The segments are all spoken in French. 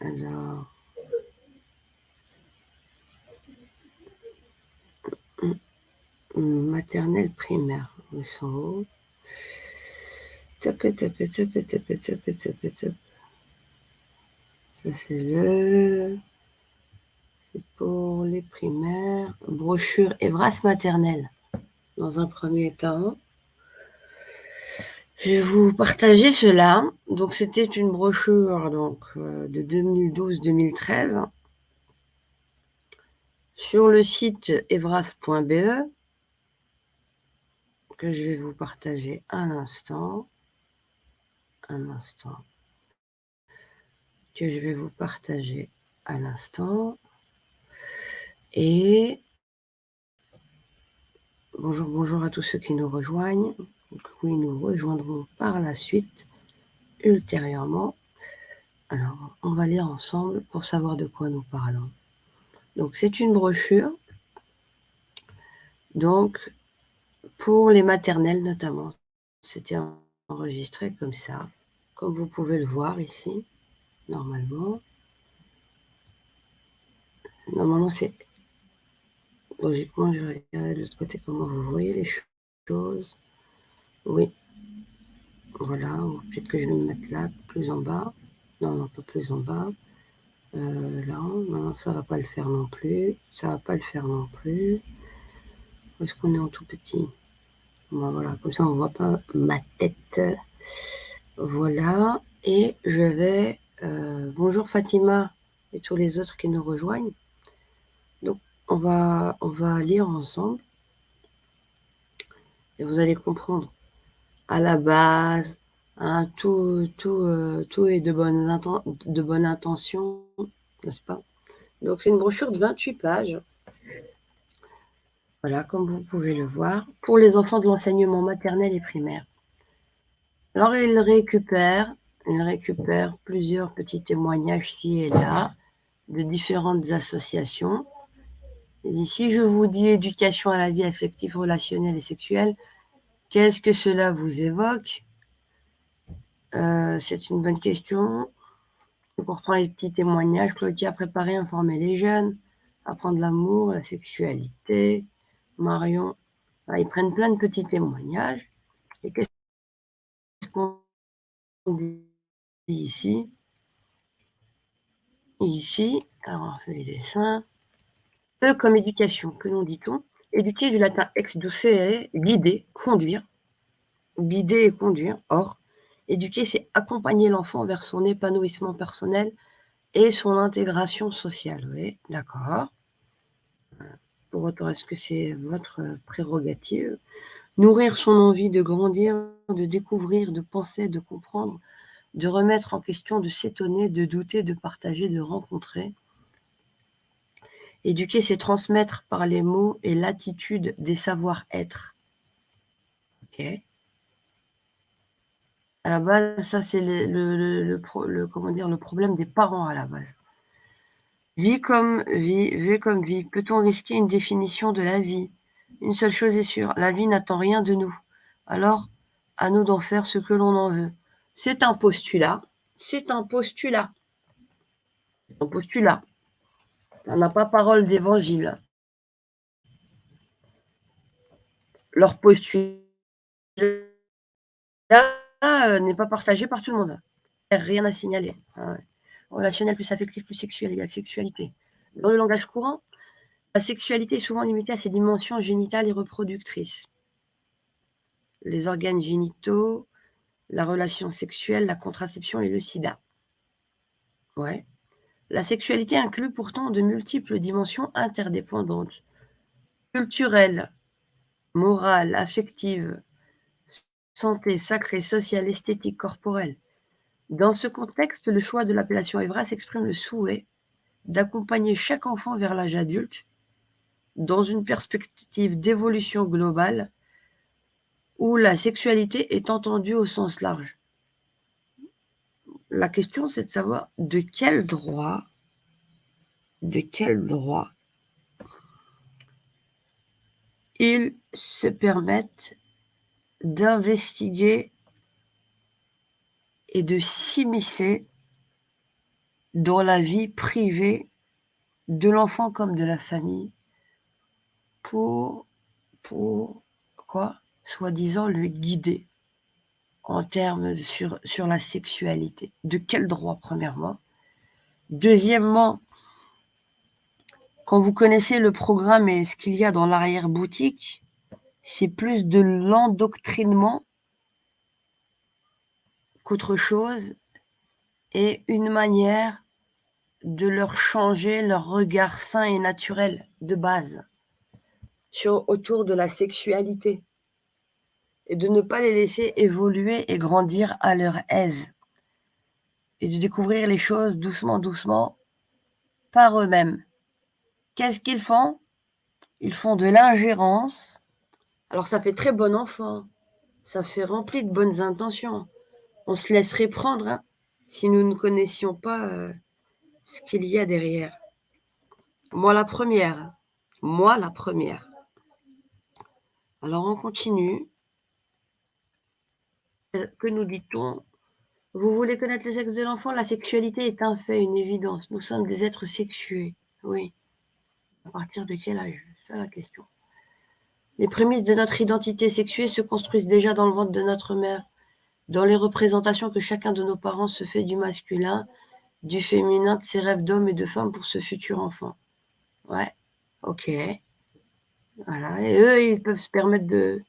Alors, maternelle, primaire, ils sont où? Tac, tac, tac, tac, tac, tac, tac, tac. Ça, c'est pour les primaires. Brochure Evras maternelle. Dans un premier temps, je vais vous partager cela. Donc, c'était une brochure de 2012-2013 sur le site evras.be que je vais vous partager un instant. Que je vais vous partager à l'instant. Et bonjour à tous ceux qui nous rejoignent. Oui, nous rejoindrons par la suite, ultérieurement. Alors, on va lire ensemble pour savoir de quoi nous parlons. Donc, c'est une brochure, donc, pour les maternelles notamment. C'était enregistré comme ça, comme vous pouvez le voir ici, normalement. Normalement, c'est... Logiquement, je vais regarder de l'autre côté comment vous voyez les choses. Oui, voilà, ou peut-être que je vais me mettre là, plus en bas. Non, pas plus en bas. Là, non, ça va pas le faire non plus. Ça va pas le faire non plus. Où est-ce qu'on est en tout petit? Bon, voilà, comme ça on voit pas ma tête. Voilà, et je vais... bonjour Fatima et tous les autres qui nous rejoignent. Donc, on va lire ensemble et vous allez comprendre. À la base, hein, tout est de bonne intention, n'est-ce pas? Donc, c'est une brochure de 28 pages. Voilà, comme vous pouvez le voir, pour les enfants de l'enseignement maternel et primaire. Alors, il récupère plusieurs petits témoignages ci et là de différentes associations. Et si je vous dis éducation à la vie affective, relationnelle et sexuelle, qu'est-ce que cela vous évoque? C'est une bonne question. On reprend les petits témoignages. Claudia a préparé, informer les jeunes, apprendre l'amour, la sexualité. Marion, ils prennent plein de petits témoignages. Et qu'est-ce qu'on dit ici? Ici, alors on fait les dessins. E comme éducation, que nous dit-on? Éduquer du latin ex ducere, guider, conduire. Guider et conduire. Or, éduquer, c'est accompagner l'enfant vers son épanouissement personnel et son intégration sociale. Oui, d'accord. Pour autant, est-ce que c'est votre prérogative? Nourrir son envie de grandir, de découvrir, de penser, de comprendre, de remettre en question, de s'étonner, de douter, de partager, de rencontrer. Éduquer, c'est transmettre par les mots et l'attitude des savoir-être. Ok. À la base, ça c'est le problème des parents à la base. Vie comme vie. Peut-on risquer une définition de la vie? Une seule chose est sûre, la vie n'attend rien de nous. Alors, à nous d'en faire ce que l'on en veut. C'est un postulat. On n'a pas parole d'évangile. Leur postulat n'est pas partagé par tout le monde. Rien à signaler. Ah ouais. Relationnel plus affectif plus sexuel égale sexualité. Dans le langage courant, la sexualité est souvent limitée à ses dimensions génitales et reproductrices. Les organes génitaux, la relation sexuelle, la contraception et le sida. Ouais. La sexualité inclut pourtant de multiples dimensions interdépendantes. Culturelle, morale, affective, santé, sacrée, sociale, esthétique, corporelle. Dans ce contexte, le choix de l'appellation Evras exprime le souhait d'accompagner chaque enfant vers l'âge adulte dans une perspective d'évolution globale où la sexualité est entendue au sens large. La question, c'est de savoir de quel droit ils se permettent d'investiguer et de s'immiscer dans la vie privée de l'enfant comme de la famille pour quoi? Soi-disant le guider en termes sur la sexualité. De quel droit, premièrement? Deuxièmement, quand vous connaissez le programme et ce qu'il y a dans l'arrière-boutique, c'est plus de l'endoctrinement qu'autre chose et une manière de leur changer leur regard sain et naturel de base autour de la sexualité et de ne pas les laisser évoluer et grandir à leur aise et de découvrir les choses doucement, doucement par eux-mêmes. Qu'est-ce qu'ils font? Ils font de l'ingérence. Alors ça fait très bon enfant, ça fait rempli de bonnes intentions. On se laisserait prendre hein, si nous ne connaissions pas ce qu'il y a derrière. Moi la première. Alors on continue. Que nous dit-on? Vous voulez connaître le sexe de l'enfant? La sexualité est un fait, une évidence. Nous sommes des êtres sexués. Oui. À partir de quel âge? C'est ça la question. Les prémices de notre identité sexuée se construisent déjà dans le ventre de notre mère, dans les représentations que chacun de nos parents se fait du masculin, du féminin, de ses rêves d'homme et de femme pour ce futur enfant. Ouais, ok. Voilà. Et eux, ils peuvent se permettre de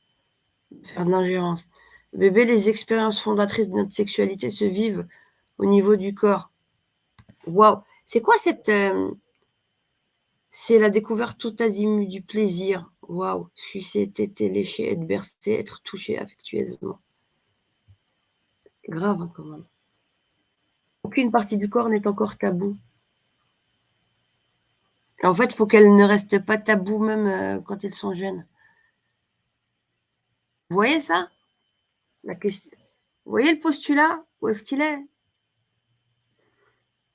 faire de l'ingérence. Bébé, les expériences fondatrices de notre sexualité se vivent au niveau du corps. Waouh! C'est quoi cette... c'est la découverte tout azimut du plaisir. Waouh! Sucer, téter, lécher, être bercé, être touché affectueusement. Grave, hein, quand même. Aucune partie du corps n'est encore tabou. Et en fait, il faut qu'elle ne reste pas tabou même quand ils sont jeunes. Vous voyez ça? La question... Vous voyez le postulat? Où est-ce qu'il est?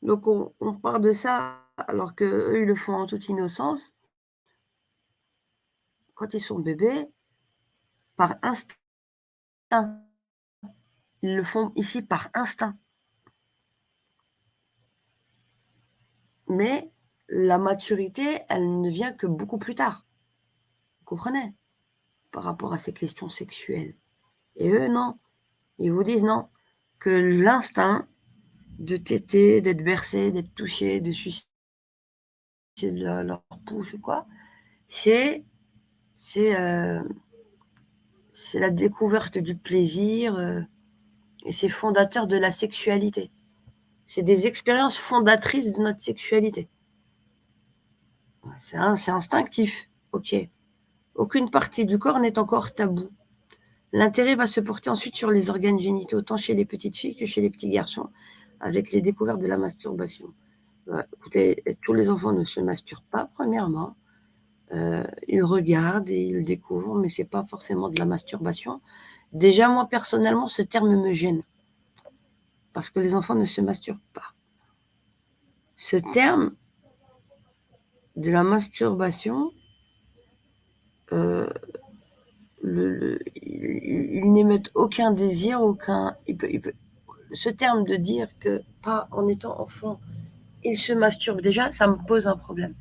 Donc, on part de ça alors qu'eux, ils le font en toute innocence. Quand ils sont bébés, par instinct. Ils le font ici par instinct. Mais la maturité, elle ne vient que beaucoup plus tard. Vous comprenez? Par rapport à ces questions sexuelles. Et eux, non. Ils vous disent non. Que l'instinct de téter, d'être bercé, d'être touché, de sucer leur pouce ou quoi, c'est la découverte du plaisir et c'est fondateur de la sexualité. C'est des expériences fondatrices de notre sexualité. C'est instinctif, ok. Aucune partie du corps n'est encore tabou. L'intérêt va se porter ensuite sur les organes génitaux, tant chez les petites filles que chez les petits garçons, avec les découvertes de la masturbation. Écoutez, tous les enfants ne se masturbent pas, premièrement. Ils regardent et ils découvrent, mais c'est pas forcément de la masturbation. Déjà, moi, personnellement, ce terme me gêne. Parce que les enfants ne se masturbent pas. Ce terme de la masturbation, ils n'émettent aucun désir, ce terme de dire que, pas en étant enfant, ils se masturbent déjà, ça me pose un problème.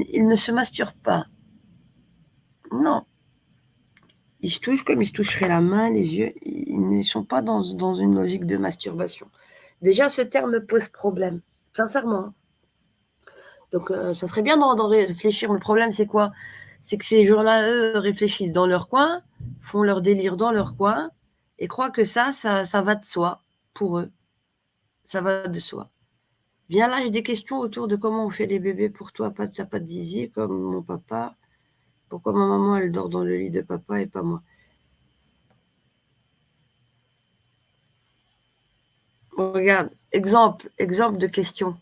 Ils ne se masturbent pas. Non. Ils se touchent comme ils se toucheraient la main, les yeux. Ils ne sont pas dans une logique de masturbation. Déjà, ce terme me pose problème, sincèrement. Donc, ça serait bien d'en réfléchir. Mais le problème, c'est quoi? C'est que ces gens-là, eux, réfléchissent dans leur coin, font leur délire dans leur coin, et croient que ça va de soi, pour eux. Ça va de soi. Vient l'âge des questions autour de comment on fait les bébés pour toi, pas de zizi, comme mon papa. Pourquoi ma maman, elle dort dans le lit de papa et pas moi? Regarde, exemple de question.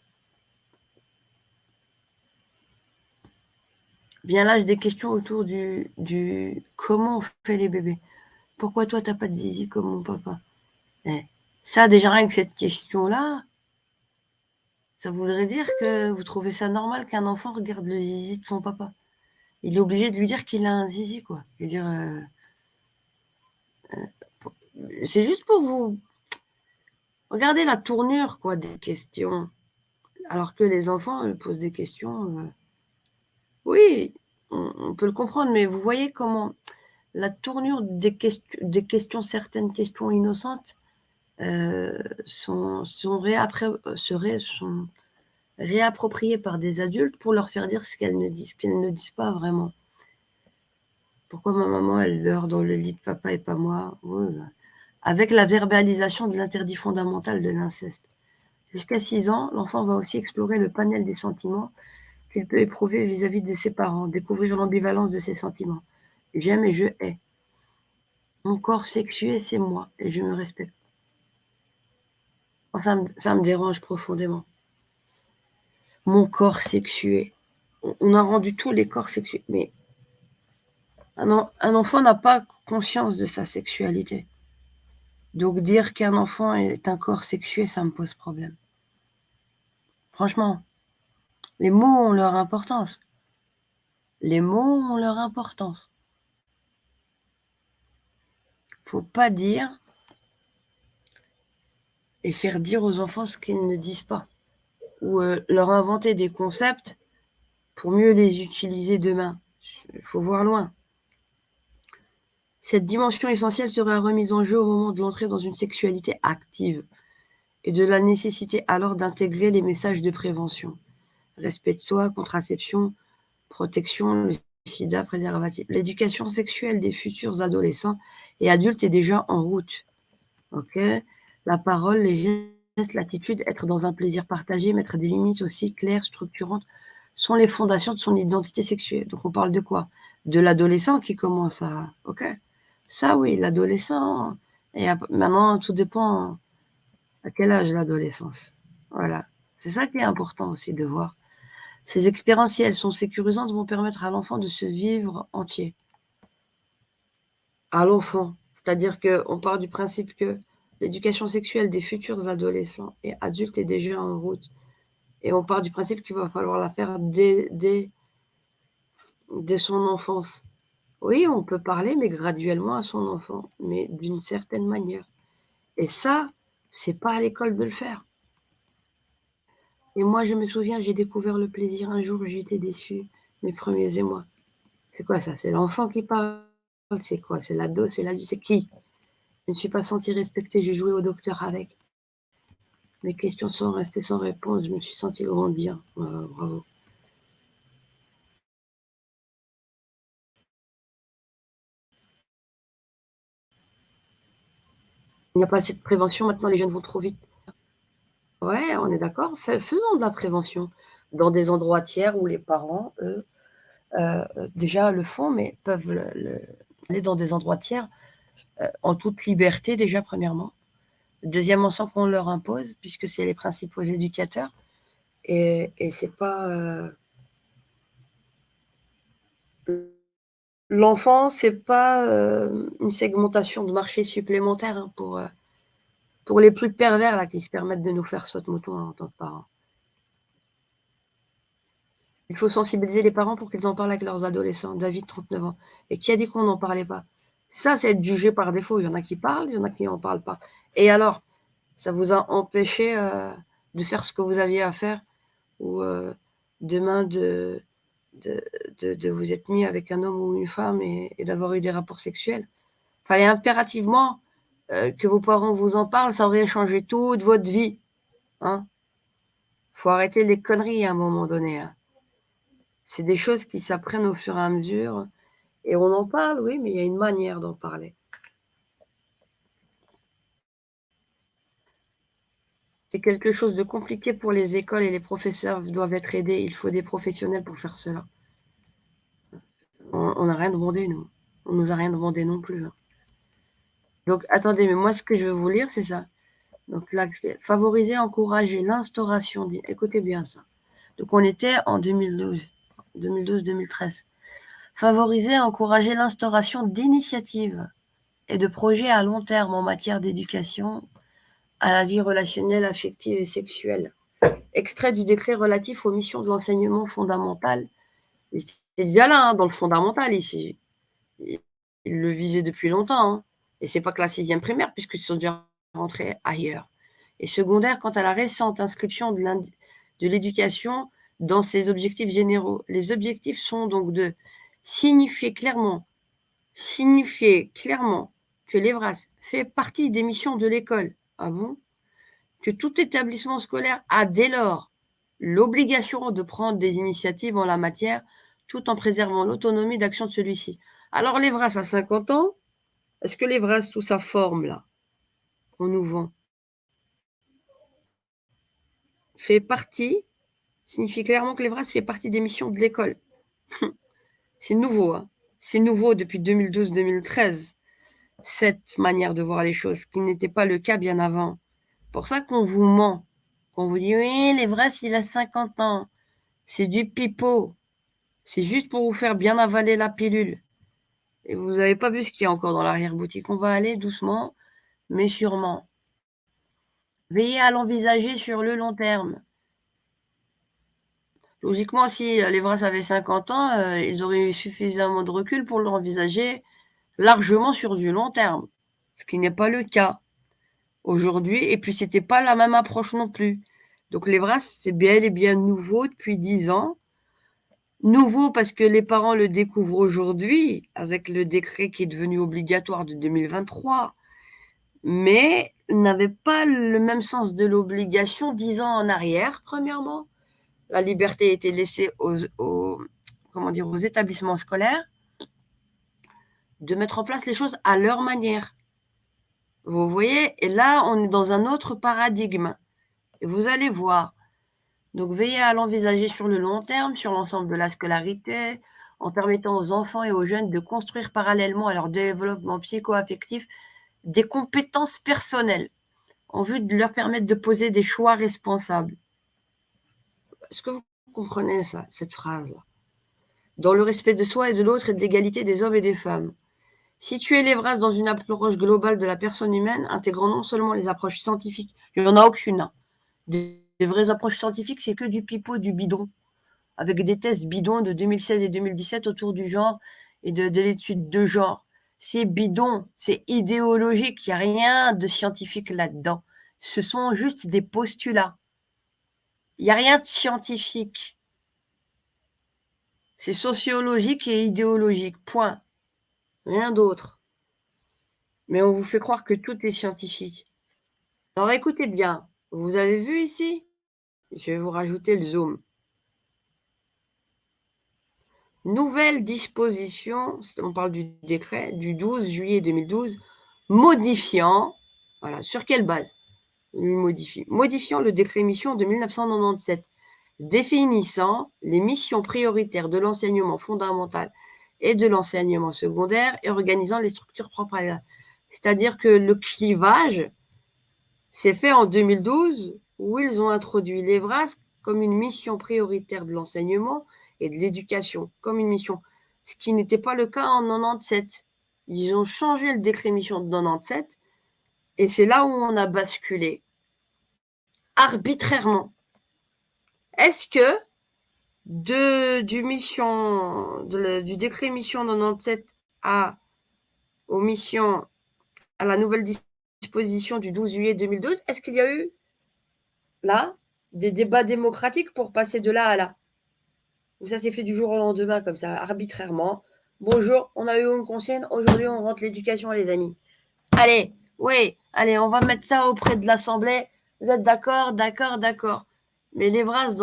Vient l'âge des questions autour du comment on fait les bébés. Pourquoi toi, t'as pas de zizi comme mon papa? Ça, déjà, rien que cette question-là, ça voudrait dire que vous trouvez ça normal qu'un enfant regarde le zizi de son papa. Il est obligé de lui dire qu'il a un zizi, quoi. Je veux dire, c'est juste pour vous Regardez la tournure, quoi, des questions. Alors que les enfants, posent des questions, oui, on peut le comprendre, mais vous voyez comment la tournure des questions, certaines questions innocentes, sont réappropriées par des adultes pour leur faire dire ce qu'elles ne disent pas vraiment. Pourquoi ma maman, elle dort dans le lit de papa et pas moi? Ouais, avec la verbalisation de l'interdit fondamental de l'inceste. Jusqu'à 6 ans, l'enfant va aussi explorer le panel des sentiments qu'il peut éprouver vis-à-vis de ses parents, découvrir l'ambivalence de ses sentiments. J'aime et je hais. Mon corps sexué, c'est moi et je me respecte. Oh, ça me dérange profondément. Mon corps sexué. On a rendu tous les corps sexués. Mais un enfant n'a pas conscience de sa sexualité. Donc dire qu'un enfant est un corps sexué, ça me pose problème. Franchement, les mots ont leur importance. Les mots ont leur importance. Faut pas dire et faire dire aux enfants ce qu'ils ne disent pas. Ou leur inventer des concepts pour mieux les utiliser demain. Il faut voir loin. Cette dimension essentielle sera remise en jeu au moment de l'entrée dans une sexualité active et de la nécessité alors d'intégrer les messages de prévention. Respect de soi, contraception, protection, le sida, préservatif. L'éducation sexuelle des futurs adolescents et adultes est déjà en route. Ok, la parole, les gestes, l'attitude, être dans un plaisir partagé, mettre des limites aussi claires, structurantes, sont les fondations de son identité sexuelle. Donc on parle de quoi? De l'adolescent qui commence à... Ok, ça oui, l'adolescent. Et maintenant, tout dépend à quel âge l'adolescence. Voilà, c'est ça qui est important aussi de voir. Ces expériences, si elles sont sécurisantes, vont permettre à l'enfant de se vivre entier. À l'enfant. C'est-à-dire qu'on part du principe que l'éducation sexuelle des futurs adolescents et adultes est déjà en route. Et on part du principe qu'il va falloir la faire dès son enfance. Oui, on peut parler, mais graduellement à son enfant, mais d'une certaine manière. Et ça, c'est pas à l'école de le faire. Et moi, je me souviens, j'ai découvert le plaisir un jour, j'ai été déçue, mes premiers émois. C'est quoi ça? C'est l'enfant qui parle? C'est quoi? C'est l'ado? C'est l'adulte? C'est qui? Je ne me suis pas sentie respectée, j'ai joué au docteur avec. Mes questions sont restées sans réponse, je me suis sentie grandir. Bravo. Il n'y a pas assez de prévention, maintenant les jeunes vont trop vite. Ouais, on est d'accord, faisons de la prévention dans des endroits tiers où les parents, eux, déjà le font, mais peuvent aller dans des endroits tiers, en toute liberté déjà premièrement. Deuxièmement, sans qu'on leur impose, puisque c'est les principaux éducateurs et c'est pas, l'enfant, c'est pas, une segmentation de marché supplémentaire, hein, pour les plus pervers là qui se permettent de nous faire saute-mouton en tant que parents. Il faut sensibiliser les parents pour qu'ils en parlent avec leurs adolescents. David, 39 ans. Et qui a dit qu'on n'en parlait pas? Ça, c'est être jugé par défaut. Il y en a qui parlent, il y en a qui en parlent pas. Et alors, ça vous a empêché, de faire ce que vous aviez à faire ou, demain de de vous être mis avec un homme ou une femme et d'avoir eu des rapports sexuels? Fallait impérativement, que vos parents vous en parlent, ça aurait changé toute votre vie, hein. Faut arrêter les conneries à un moment donné, hein. C'est des choses qui s'apprennent au fur et à mesure et on en parle, oui, mais il y a une manière d'en parler. C'est quelque chose de compliqué pour les écoles et les professeurs doivent être aidés. Il faut des professionnels pour faire cela. On n'a rien demandé, nous. On nous a rien demandé non plus, hein. Donc attendez, mais moi ce que je veux vous lire, c'est ça. Donc là, favoriser, encourager l'instauration écoutez bien ça. Donc on était en 2012-2013. Favoriser, encourager l'instauration d'initiatives et de projets à long terme en matière d'éducation à la vie relationnelle, affective et sexuelle. Extrait du décret relatif aux missions de l'enseignement fondamental. Et c'est déjà là, hein, dans le fondamental ici. Il le visait depuis longtemps, hein. Et c'est pas que la 6e primaire, puisqu'ils sont déjà rentrés ailleurs. et secondaire quant à la récente inscription de l'éducation dans ses objectifs généraux. Les objectifs sont donc de signifier clairement que l'EVRAS fait partie des missions de l'école. Ah bon? Que tout établissement scolaire a dès lors l'obligation de prendre des initiatives en la matière tout en préservant l'autonomie d'action de celui-ci. Alors l'EVRAS a 50 ans. Est-ce que l'EVRAS, sous sa forme là, qu'on nous vend, fait partie, signifie clairement que l'EVRAS fait partie des missions de l'école? C'est nouveau, hein. C'est nouveau depuis 2012-2013, cette manière de voir les choses, qui n'était pas le cas bien avant. Pour ça qu'on vous ment, qu'on vous dit oui, l'EVRAS il a 50 ans, c'est du pipeau, c'est juste pour vous faire bien avaler la pilule. Et vous n'avez pas vu ce qu'il y a encore dans l'arrière-boutique. On va aller doucement, mais sûrement. Veillez à l'envisager sur le long terme. Logiquement, si l'EVRAS avait 50 ans, ils auraient eu suffisamment de recul pour l'envisager largement sur du long terme, ce qui n'est pas le cas aujourd'hui. Et puis, c'était pas la même approche non plus. Donc, l'EVRAS, c'est bel et bien nouveau depuis 10 ans. Nouveau parce que les parents le découvrent aujourd'hui, avec le décret qui est devenu obligatoire de 2023, mais n'avait pas le même sens de l'obligation 10 ans en arrière, premièrement. La liberté était laissée aux établissements scolaires de mettre en place les choses à leur manière. Vous voyez? Et là, on est dans un autre paradigme. Et vous allez voir. Donc, veillez à l'envisager sur le long terme, sur l'ensemble de la scolarité, en permettant aux enfants et aux jeunes de construire parallèlement à leur développement psycho-affectif des compétences personnelles, en vue de leur permettre de poser des choix responsables. Est-ce que vous comprenez ça, cette phrase-là? Dans le respect de soi et de l'autre et de l'égalité des hommes et des femmes. Situer l'EVRAS dans une approche globale de la personne humaine, intégrant non seulement les approches scientifiques, il n'y en a aucune, hein. Des vraies approches scientifiques, c'est que du pipeau, du bidon, avec des tests bidons de 2016 et 2017 autour du genre et de l'étude de genre. C'est bidon, c'est idéologique, il n'y a rien de scientifique là-dedans. Ce sont juste des postulats. Il n'y a rien de scientifique. C'est sociologique et idéologique, point. Rien d'autre. Mais on vous fait croire que tout est scientifique. Alors écoutez bien, vous avez vu ici? Je vais vous rajouter le zoom. Nouvelle disposition, on parle du décret du 12 juillet 2012, modifiant, voilà, sur quelle base? Modifiant le décret mission de 1997, définissant les missions prioritaires de l'enseignement fondamental et de l'enseignement secondaire et organisant les structures propres à la... C'est-à-dire que le clivage s'est fait en 2012, où ils ont introduit l'EVRAS comme une mission prioritaire de l'enseignement et de l'éducation, comme une mission, ce qui n'était pas le cas en 97. Ils ont changé le décret mission de 97, et c'est là où on a basculé, arbitrairement. Est-ce que du décret mission 97 à la nouvelle disposition du 12 juillet 2012, est-ce qu'il y a eu là des débats démocratiques pour passer de là à là? Ou ça s'est fait du jour au lendemain comme ça, arbitrairement? Bonjour, on a eu une consigne, aujourd'hui on rentre l'éducation les amis. Allez, oui, allez, on va mettre ça auprès de l'Assemblée. Vous êtes d'accord, d'accord, d'accord. Mais l'EVRAS,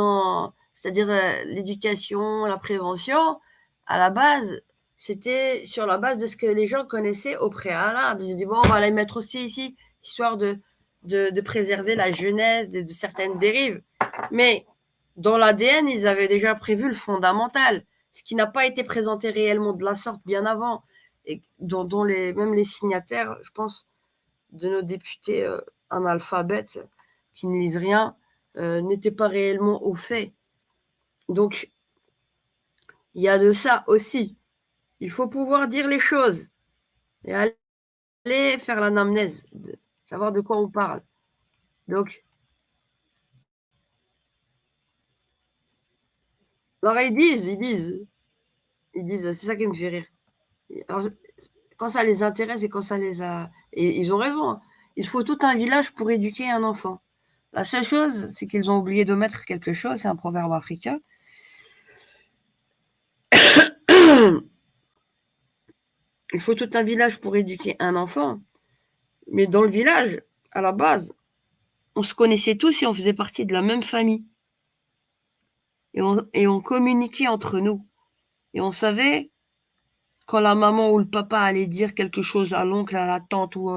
c'est-à-dire l'éducation, la prévention, à la base, c'était sur la base de ce que les gens connaissaient au préalable. J'ai dit, bon, on va les mettre aussi ici, histoire de préserver la jeunesse de certaines dérives. Mais dans l'ADN, ils avaient déjà prévu le fondamental, ce qui n'a pas été présenté réellement de la sorte bien avant, et dont même les signataires, je pense, de nos députés analphabètes qui ne lisent rien, n'étaient pas réellement au fait. Donc, il y a de ça aussi. Il faut pouvoir dire les choses et aller faire l'anamnèse, savoir de quoi on parle. Donc, alors ils disent, c'est ça qui me fait rire. Alors, quand ça les intéresse et quand ça les a... Et ils ont raison, hein. Il faut tout un village pour éduquer un enfant. La seule chose, c'est qu'ils ont oublié de mettre quelque chose, c'est un proverbe africain. Il faut tout un village pour éduquer un enfant. Mais dans le village, à la base, on se connaissait tous et on faisait partie de la même famille. Et on communiquait entre nous. Et on savait quand la maman ou le papa allait dire quelque chose à l'oncle, à la tante ou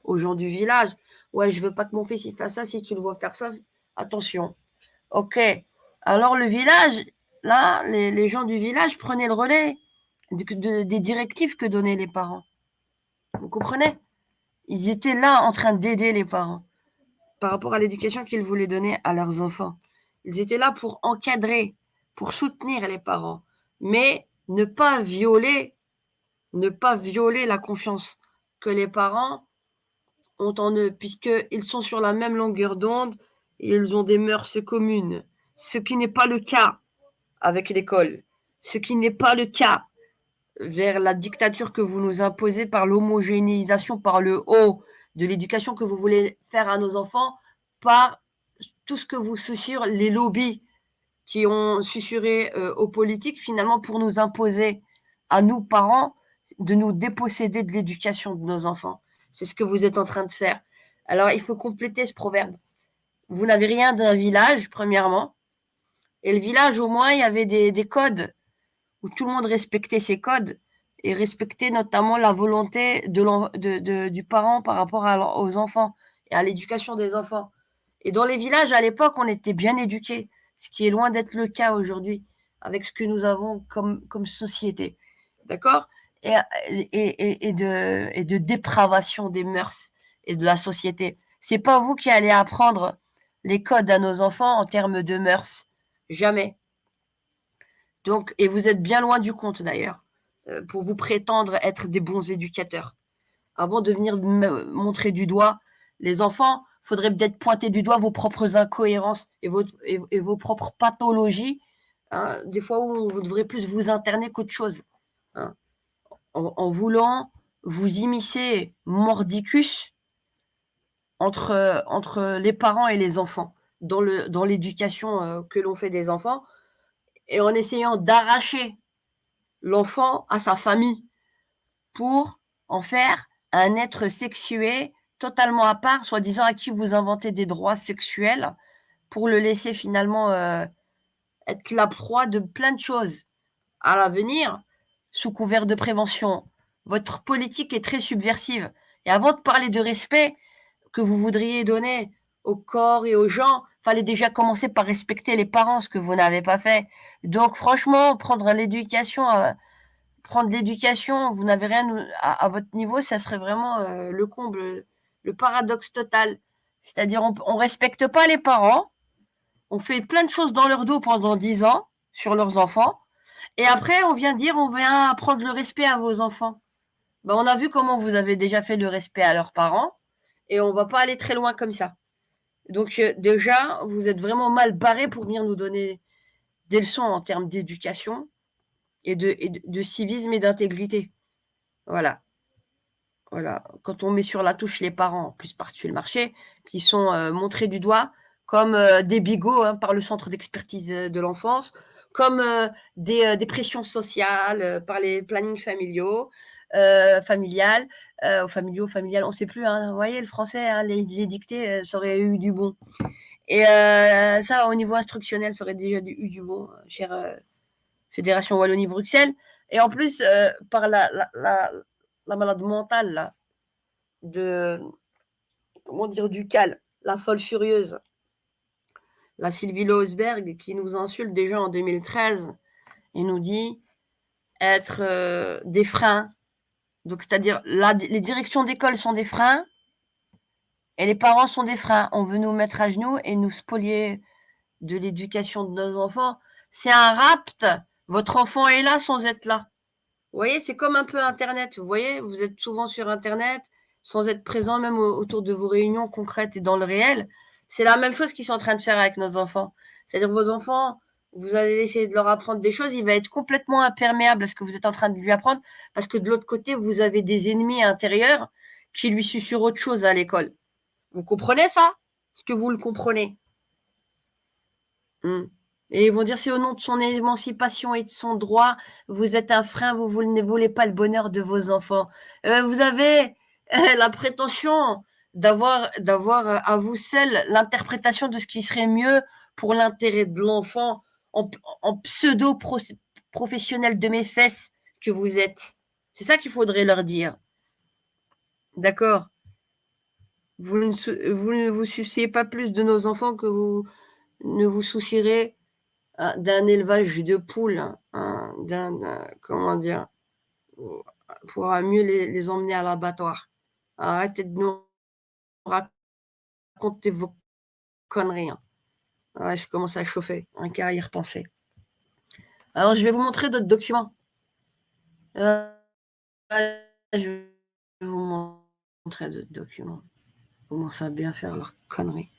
aux gens du village. Ouais, je veux pas que mon fils il fasse ça. Si tu le vois faire ça, attention. Ok. Alors le village, là, les gens du village prenaient le relais des directives que donnaient les parents. Vous comprenez? Ils étaient là en train d'aider les parents par rapport à l'éducation qu'ils voulaient donner à leurs enfants. Ils étaient là pour encadrer, pour soutenir les parents, mais ne pas violer la confiance que les parents ont en eux, puisqu'ils sont sur la même longueur d'onde et ils ont des mœurs communes, ce qui n'est pas le cas avec l'école, ce qui n'est pas le cas vers la dictature que vous nous imposez par l'homogénéisation, par le haut de l'éducation que vous voulez faire à nos enfants, par tout ce que vous susurrez, les lobbies qui ont susurré aux politiques, finalement, pour nous imposer à nous, parents, de nous déposséder de l'éducation de nos enfants. C'est ce que vous êtes en train de faire. Alors, il faut compléter ce proverbe. Vous n'avez rien d'un village, premièrement. Et le village, au moins, il y avait des codes où tout le monde respectait ces codes et respectait notamment la volonté du parent par rapport aux enfants et à l'éducation des enfants. Et dans les villages, à l'époque, on était bien éduqués, ce qui est loin d'être le cas aujourd'hui, avec ce que nous avons comme société. D'accord? Et de dépravation des mœurs et de la société. C'est pas vous qui allez apprendre les codes à nos enfants en termes de mœurs. Jamais. Donc, et vous êtes bien loin du compte d'ailleurs, pour vous prétendre être des bons éducateurs. Avant de venir montrer du doigt les enfants, il faudrait peut-être pointer du doigt vos propres incohérences et vos propres pathologies, hein, des fois où vous devrez plus vous interner qu'autre chose. Hein, en voulant vous immiscer mordicus entre les parents et les enfants, dans l'éducation que l'on fait des enfants, et en essayant d'arracher l'enfant à sa famille pour en faire un être sexué totalement à part, soi-disant à qui vous inventez des droits sexuels pour le laisser finalement être la proie de plein de choses à l'avenir sous couvert de prévention. Votre politique est très subversive. Et avant de parler de respect que vous voudriez donner au corps et aux gens, fallait déjà commencer par respecter les parents, ce que vous n'avez pas fait. Donc franchement, prendre l'éducation vous n'avez rien à votre niveau, ça serait vraiment le comble, le paradoxe total. C'est-à-dire, on respecte pas les parents, on fait plein de choses dans leur dos pendant 10 ans sur leurs enfants, et après, on vient dire, on vient apprendre le respect à vos enfants. Ben, on a vu comment vous avez déjà fait le respect à leurs parents, et on va pas aller très loin comme ça. Donc déjà, vous êtes vraiment mal barré pour venir nous donner des leçons en termes d'éducation et de civisme et d'intégrité. Voilà. Voilà. Quand on met sur la touche les parents, plus par-dessus le marché, qui sont montrés du doigt comme des bigots hein, par le centre d'expertise de l'enfance, comme des pressions sociales par les plannings familiaux, familiales, familiales, on ne sait plus. Hein, vous voyez, le français, hein, les dictées, ça aurait eu du bon. Et ça, au niveau instructionnel, ça aurait déjà eu du bon, chère Fédération Wallonie-Bruxelles. Et en plus, par la malade mentale, là, comment dire, du cal, la folle furieuse, la Sylvie Loesberg, qui nous insulte déjà en 2013 et nous dit être des freins. Donc, c'est-à-dire, les directions d'école sont des freins et les parents sont des freins. On veut nous mettre à genoux et nous spolier de l'éducation de nos enfants. C'est un rapt. Votre enfant est là sans être là. Vous voyez, c'est comme un peu Internet. Vous voyez, vous êtes souvent sur Internet sans être présent même autour de vos réunions concrètes et dans le réel. C'est la même chose qu'ils sont en train de faire avec nos enfants. C'est-à-dire vos enfants, vous allez essayer de leur apprendre des choses, il va être complètement imperméable à ce que vous êtes en train de lui apprendre parce que de l'autre côté, vous avez des ennemis intérieurs qui lui susurrent autre chose à l'école. Vous comprenez ça? Est-ce que vous le comprenez? Et ils vont dire, c'est au nom de son émancipation et de son droit, vous êtes un frein, vous ne voulez pas le bonheur de vos enfants. Vous avez la prétention d'avoir à vous seul l'interprétation de ce qui serait mieux pour l'intérêt de l'enfant en pseudo-professionnel de mes fesses que vous êtes. C'est ça qu'il faudrait leur dire. D'accord? Vous ne vous souciez pas plus de nos enfants que vous ne vous soucierez d'un élevage de poules, comment dire, pour mieux les emmener à l'abattoir. Arrêtez de nous raconter vos conneries. Ouais, je commence à chauffer, un cas à y repenser. Alors, je vais vous montrer d'autres documents. Je vais vous montrer d'autres documents. Ils commencent à bien faire leurs conneries.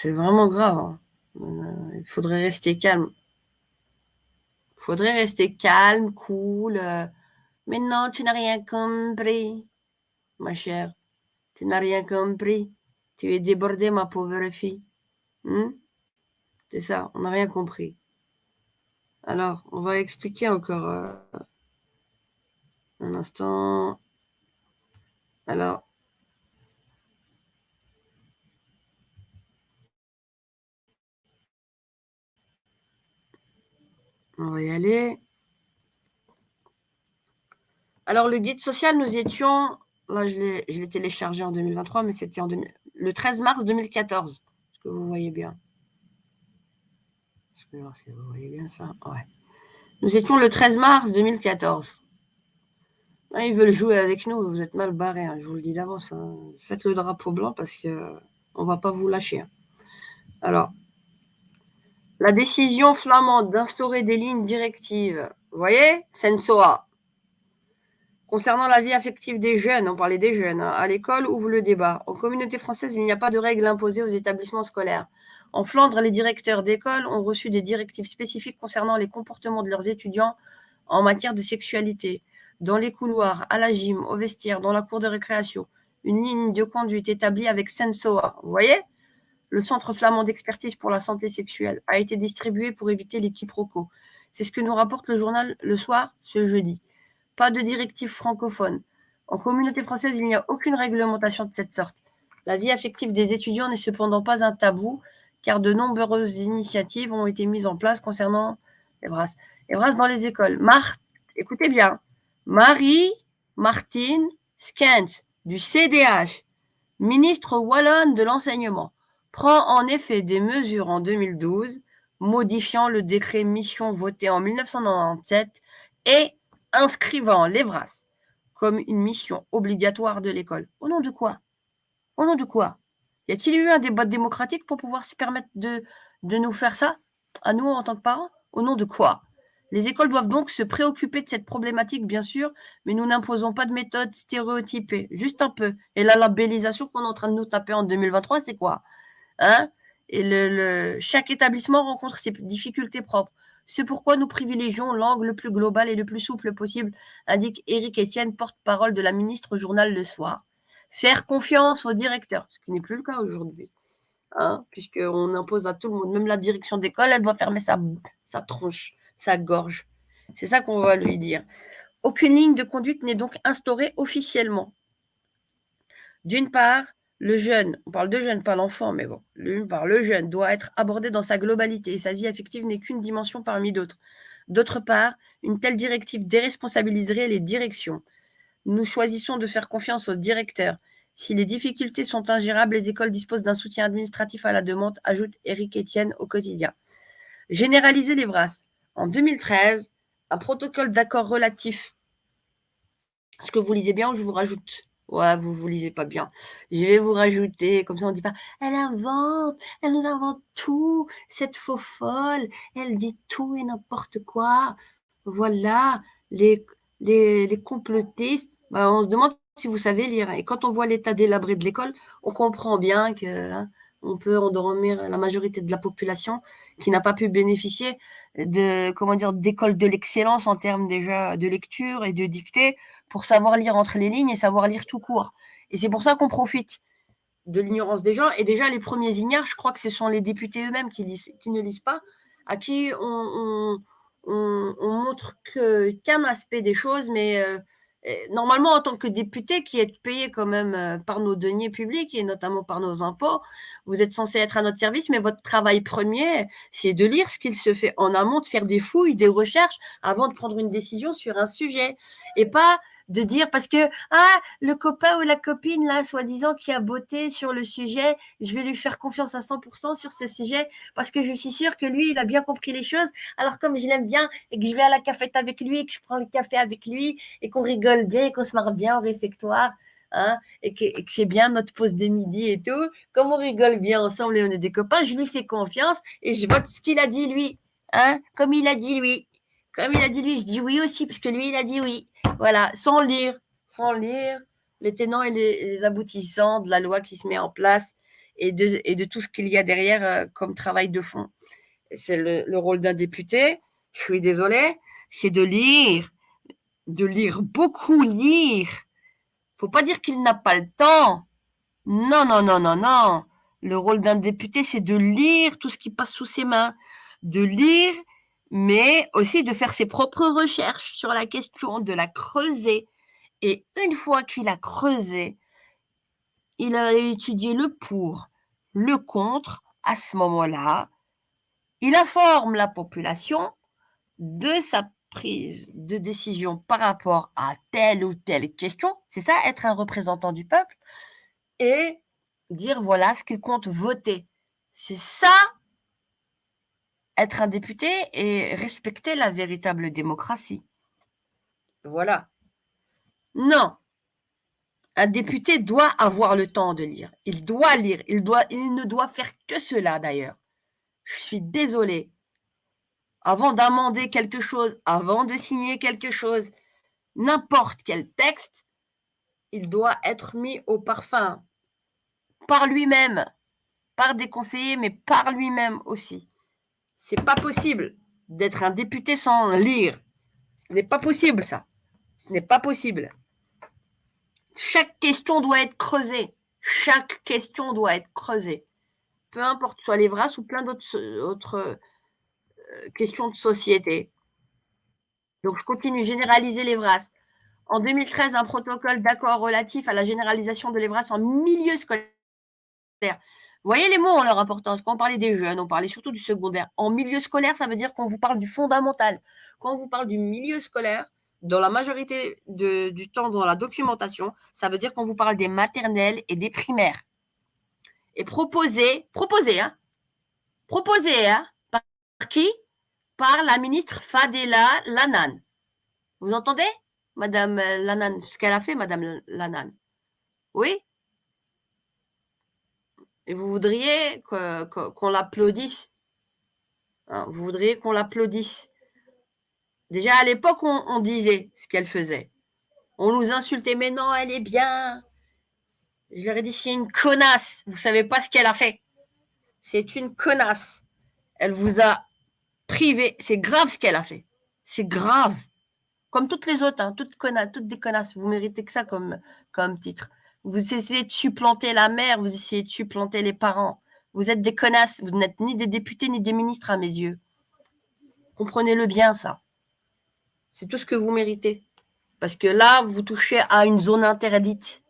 C'est vraiment grave. Hein. Il faudrait rester calme. Il faudrait rester calme, cool. Mais non, tu n'as rien compris, ma chère. Tu n'as rien compris. Tu es débordée, ma pauvre fille. C'est ça, on n'a rien compris. Alors, on va expliquer encore un instant. Alors, on va y aller. Alors, le guide social, nous étions... Là, je l'ai téléchargé en 2023, mais c'était le 13 mars 2014. Est-ce que vous voyez bien? Est-ce que vous voyez bien ça? Ouais. Nous étions le 13 mars 2014. Ah, ils veulent jouer avec nous, vous êtes mal barrés, hein, je vous le dis d'avance. Hein. Faites le drapeau blanc parce qu'on ne va pas vous lâcher. Hein. Alors, la décision flamande d'instaurer des lignes directives, vous voyez, Sensoa, concernant la vie affective des jeunes, on parlait des jeunes, hein, à l'école ouvre le débat. En communauté française, il n'y a pas de règles imposées aux établissements scolaires. En Flandre, les directeurs d'école ont reçu des directives spécifiques concernant les comportements de leurs étudiants en matière de sexualité. Dans les couloirs, à la gym, au vestiaire, dans la cour de récréation, une ligne de conduite établie avec Sensoa. Vous voyez? Le Centre flamand d'expertise pour la santé sexuelle a été distribué pour éviter les quiproquos. C'est ce que nous rapporte le journal Le Soir ce jeudi. Pas de directive francophone. En communauté française, il n'y a aucune réglementation de cette sorte. La vie affective des étudiants n'est cependant pas un tabou, car de nombreuses initiatives ont été mises en place concernant les brasses. Les brasses dans les écoles. Écoutez bien, Marie-Martine Skens, du CDH, ministre wallonne de l'enseignement, prend en effet des mesures en 2012, modifiant le décret mission voté en 1997 et inscrivant les brasses comme une mission obligatoire de l'école. Au nom de quoi? Au nom de quoi? Y a-t-il eu un débat démocratique pour pouvoir se permettre de nous faire ça, à nous en tant que parents? Au nom de quoi? Les écoles doivent donc se préoccuper de cette problématique, bien sûr, mais nous n'imposons pas de méthode stéréotypée, juste un peu. Et la labellisation qu'on est en train de nous taper en 2023, c'est quoi? Hein? Et chaque établissement rencontre ses difficultés propres. C'est pourquoi nous privilégions l'angle le plus global et le plus souple possible, indique Éric Estienne, porte-parole de la ministre au journal Le Soir. Faire confiance au directeur, ce qui n'est plus le cas aujourd'hui, hein, puisqu'on impose à tout le monde, même la direction d'école, elle doit fermer sa tronche, sa gorge. C'est ça qu'on va lui dire. Aucune ligne de conduite n'est donc instaurée officiellement. D'une part, le jeune, on parle de jeune, pas l'enfant, mais bon, le jeune doit être abordé dans sa globalité et sa vie affective n'est qu'une dimension parmi d'autres. D'autre part, une telle directive déresponsabiliserait les directions. Nous choisissons de faire confiance aux directeurs. Si les difficultés sont ingérables, les écoles disposent d'un soutien administratif à la demande, ajoute Éric Estienne au quotidien. Généraliser les brasses. En 2013, un protocole d'accord relatif. Est-ce que vous lisez bien ou je vous rajoute? Ouais, vous lisez pas bien. Je vais vous rajouter, comme ça on ne dit pas, elle nous invente tout, cette faux folle, elle dit tout et n'importe quoi. Voilà, les complotistes, on se demande si vous savez lire. Et quand on voit l'état délabré de l'école, on comprend bien que on peut endormir la majorité de la population qui n'a pas pu bénéficier d'écoles de l'excellence en termes déjà de lecture et de dictée pour savoir lire entre les lignes et savoir lire tout court. Et c'est pour ça qu'on profite de l'ignorance des gens. Et déjà, les premiers ignares, je crois que ce sont les députés eux-mêmes qui ne lisent pas, à qui on montre qu'un aspect des choses, mais normalement, en tant que député qui est payé quand même par nos deniers publics et notamment par nos impôts, vous êtes censé être à notre service, mais votre travail premier, c'est de lire ce qu'il se fait en amont, de faire des fouilles, des recherches avant de prendre une décision sur un sujet. Et pas de dire parce que le copain ou la copine, là, soi-disant, qui a botté sur le sujet, je vais lui faire confiance à 100% sur ce sujet parce que je suis sûre que lui, il a bien compris les choses. Alors, comme je l'aime bien et que je vais à la cafette avec lui, et que je prends le café avec lui et qu'on rigole bien et qu'on se marre bien au réfectoire, et que c'est bien notre pause de midi et tout, comme on rigole bien ensemble et on est des copains, je lui fais confiance et je vote ce qu'il a dit lui. Comme il a dit lui. Comme il a dit lui, je dis oui aussi, parce que lui, il a dit oui. Voilà, sans lire les tenants et les aboutissants de la loi qui se met en place et de tout ce qu'il y a derrière comme travail de fond. C'est le rôle d'un député, je suis désolée, c'est de lire beaucoup, lire. Faut pas dire qu'il n'a pas le temps. Non, non, non, non, non. Le rôle d'un député, c'est de lire tout ce qui passe sous ses mains, de lire, mais aussi de faire ses propres recherches sur la question, de la creuser. Et une fois qu'il a creusé, il a étudié le pour, le contre. À ce moment-là, il informe la population de sa prise de décision par rapport à telle ou telle question. C'est ça, être un représentant du peuple. Et dire voilà ce qu'il compte voter. C'est ça, être un député et respecter la véritable démocratie. Voilà. Non. Un député doit avoir le temps de lire. Il doit lire. Il ne doit faire que cela d'ailleurs. Je suis désolée. Avant d'amender quelque chose, avant de signer quelque chose, n'importe quel texte, il doit être mis au parfum par lui-même, par des conseillers, mais par lui-même aussi. C'est pas possible d'être un député sans lire. Ce n'est pas possible, ça. Ce n'est pas possible. Chaque question doit être creusée. Chaque question doit être creusée. Peu importe, soit les VRAS ou plein d'autres questions de société. Donc, je continue. Généraliser les VRAS. En 2013, un protocole d'accord relatif à la généralisation de l'EVRAS en milieu scolaire. Vous voyez, les mots ont leur importance. Quand on parlait des jeunes, on parlait surtout du secondaire. En milieu scolaire, ça veut dire qu'on vous parle du fondamental. Quand on vous parle du milieu scolaire, dans la majorité du temps dans la documentation, ça veut dire qu'on vous parle des maternelles et des primaires. Et proposé, par qui? Par la ministre Fadela Lanan. Vous entendez, Madame Lanan, ce qu'elle a fait, Madame Lanan? Oui? Et vous voudriez qu'on l'applaudisse. Vous voudriez qu'on l'applaudisse. Déjà, à l'époque, on disait ce qu'elle faisait. On nous insultait, mais non, elle est bien. Je leur ai dit, c'est une connasse. Vous ne savez pas ce qu'elle a fait. C'est une connasse. Elle vous a privé. C'est grave ce qu'elle a fait. C'est grave. Comme toutes les autres, toutes des connasses. Vous méritez que ça comme titre. Vous essayez de supplanter la mère, vous essayez de supplanter les parents. Vous êtes des connasses. Vous n'êtes ni des députés ni des ministres à mes yeux. Comprenez-le bien, ça. C'est tout ce que vous méritez. Parce que là, vous touchez à une zone interdite.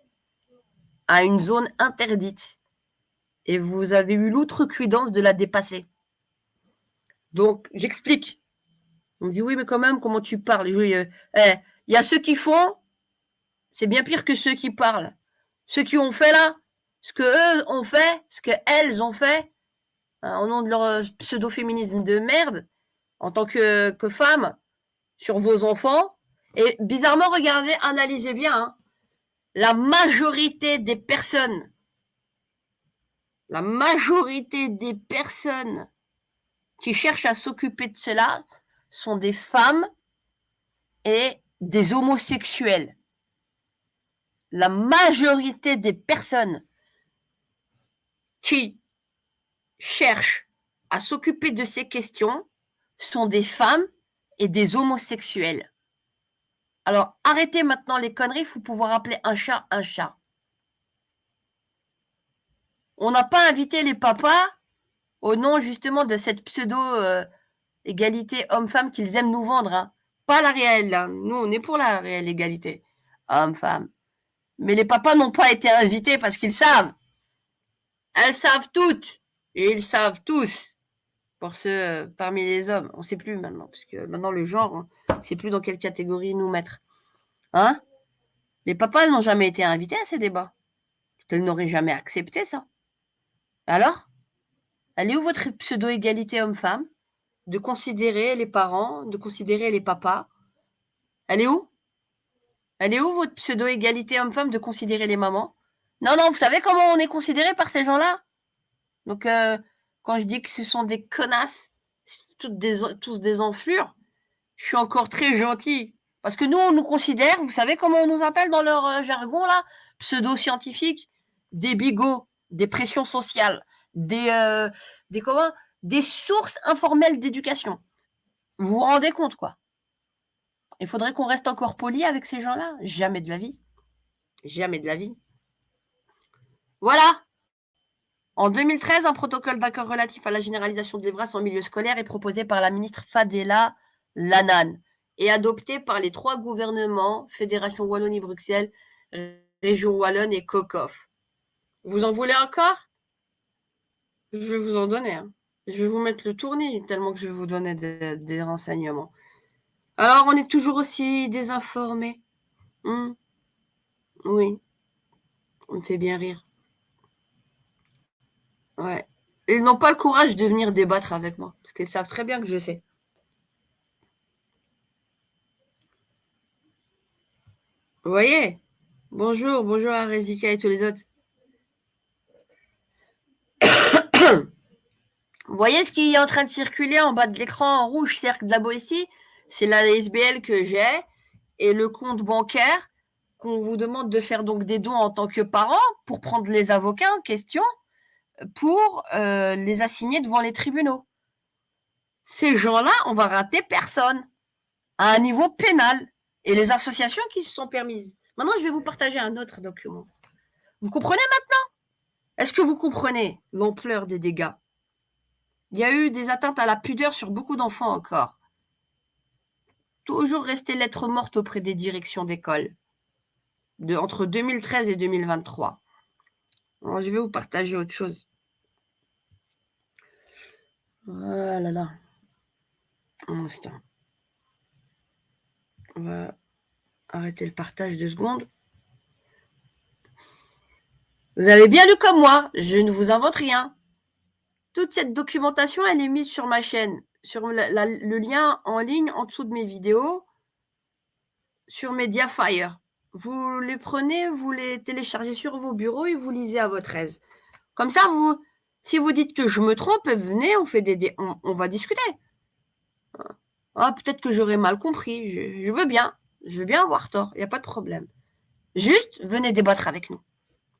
À une zone interdite. Et vous avez eu l'outrecuidance de la dépasser. Donc, j'explique. On me dit, oui, mais quand même, comment tu parles? Il y a ceux qui font, c'est bien pire que ceux qui parlent. Ceux qui ont fait là, ce que eux ont fait, ce qu'elles ont fait, au nom de leur pseudo-féminisme de merde, en tant que femme, sur vos enfants. Et bizarrement, regardez, analysez bien, la majorité des personnes qui cherchent à s'occuper de cela sont des femmes et des homosexuels. La majorité des personnes qui cherchent à s'occuper de ces questions sont des femmes et des homosexuels. Alors, arrêtez maintenant les conneries, il faut pouvoir appeler un chat un chat. On n'a pas invité les papas au nom justement de cette pseudo-égalité homme-femme qu'ils aiment nous vendre. Hein. Pas la réelle. Hein. Nous, on est pour la réelle égalité homme-femme. Mais les papas n'ont pas été invités parce qu'ils savent. Elles savent toutes. Et ils savent tous. Pour ceux parmi les hommes. On ne sait plus maintenant. Parce que maintenant, le genre, on ne sait plus dans quelle catégorie nous mettre. Hein? Les papas n'ont jamais été invités à ces débats. Ils n'auraient jamais accepté ça. Alors? Elle est où votre pseudo-égalité homme-femme? De considérer les parents, de considérer les papas? Elle est où? Elle est où votre pseudo-égalité homme-femme de considérer les mamans? Non, non, vous savez comment on est considéré par ces gens-là? Donc, quand je dis que ce sont des connasses, tous des enflures, je suis encore très gentil. Parce que nous, on nous considère, vous savez comment on nous appelle dans leur jargon, là? Pseudo-scientifiques, des bigots, des pressions sociales, des sources informelles d'éducation. Vous vous rendez compte, quoi? Il faudrait qu'on reste encore poli avec ces gens-là? Jamais de la vie. Jamais de la vie. Voilà. En 2013, un protocole d'accord relatif à la généralisation de l'EVRAS en milieu scolaire est proposé par la ministre Fadela Lanan et adopté par les 3 gouvernements, Fédération Wallonie-Bruxelles, Région Wallonne et COCOF. Vous en voulez encore? Je vais vous en donner. Hein. Je vais vous mettre le tournis tellement que je vais vous donner des renseignements. Alors, on est toujours aussi désinformés. Oui. On me fait bien rire. Ouais. Ils n'ont pas le courage de venir débattre avec moi, parce qu'ils savent très bien que je sais. Vous voyez? Bonjour, bonjour à Rezika et tous les autres. Vous voyez ce qui est en train de circuler en bas de l'écran en rouge, cercle de la Boétie? C'est la SBL que j'ai et le compte bancaire qu'on vous demande de faire donc des dons en tant que parent pour prendre les avocats en question pour les assigner devant les tribunaux. Ces gens-là, on va rater personne à un niveau pénal et les associations qui se sont permises. Maintenant, je vais vous partager un autre document. Vous comprenez maintenant? Est-ce que vous comprenez l'ampleur des dégâts? Il y a eu des atteintes à la pudeur sur beaucoup d'enfants encore. Toujours rester lettre morte auprès des directions d'école entre 2013 et 2023. Alors, je vais vous partager autre chose. Oh là là. Un instant. On va arrêter le partage 2 secondes. Vous avez bien lu comme moi, je ne vous invente rien. Toute cette documentation, elle est mise sur ma chaîne, sur le lien en ligne en dessous de mes vidéos, sur Mediafire. Vous les prenez, vous les téléchargez sur vos bureaux et vous lisez à votre aise. Comme ça, si vous dites que je me trompe, venez, on va discuter. Ah, peut-être que j'aurais mal compris. Je veux bien. Je veux bien avoir tort. Il n'y a pas de problème. Juste, venez débattre avec nous.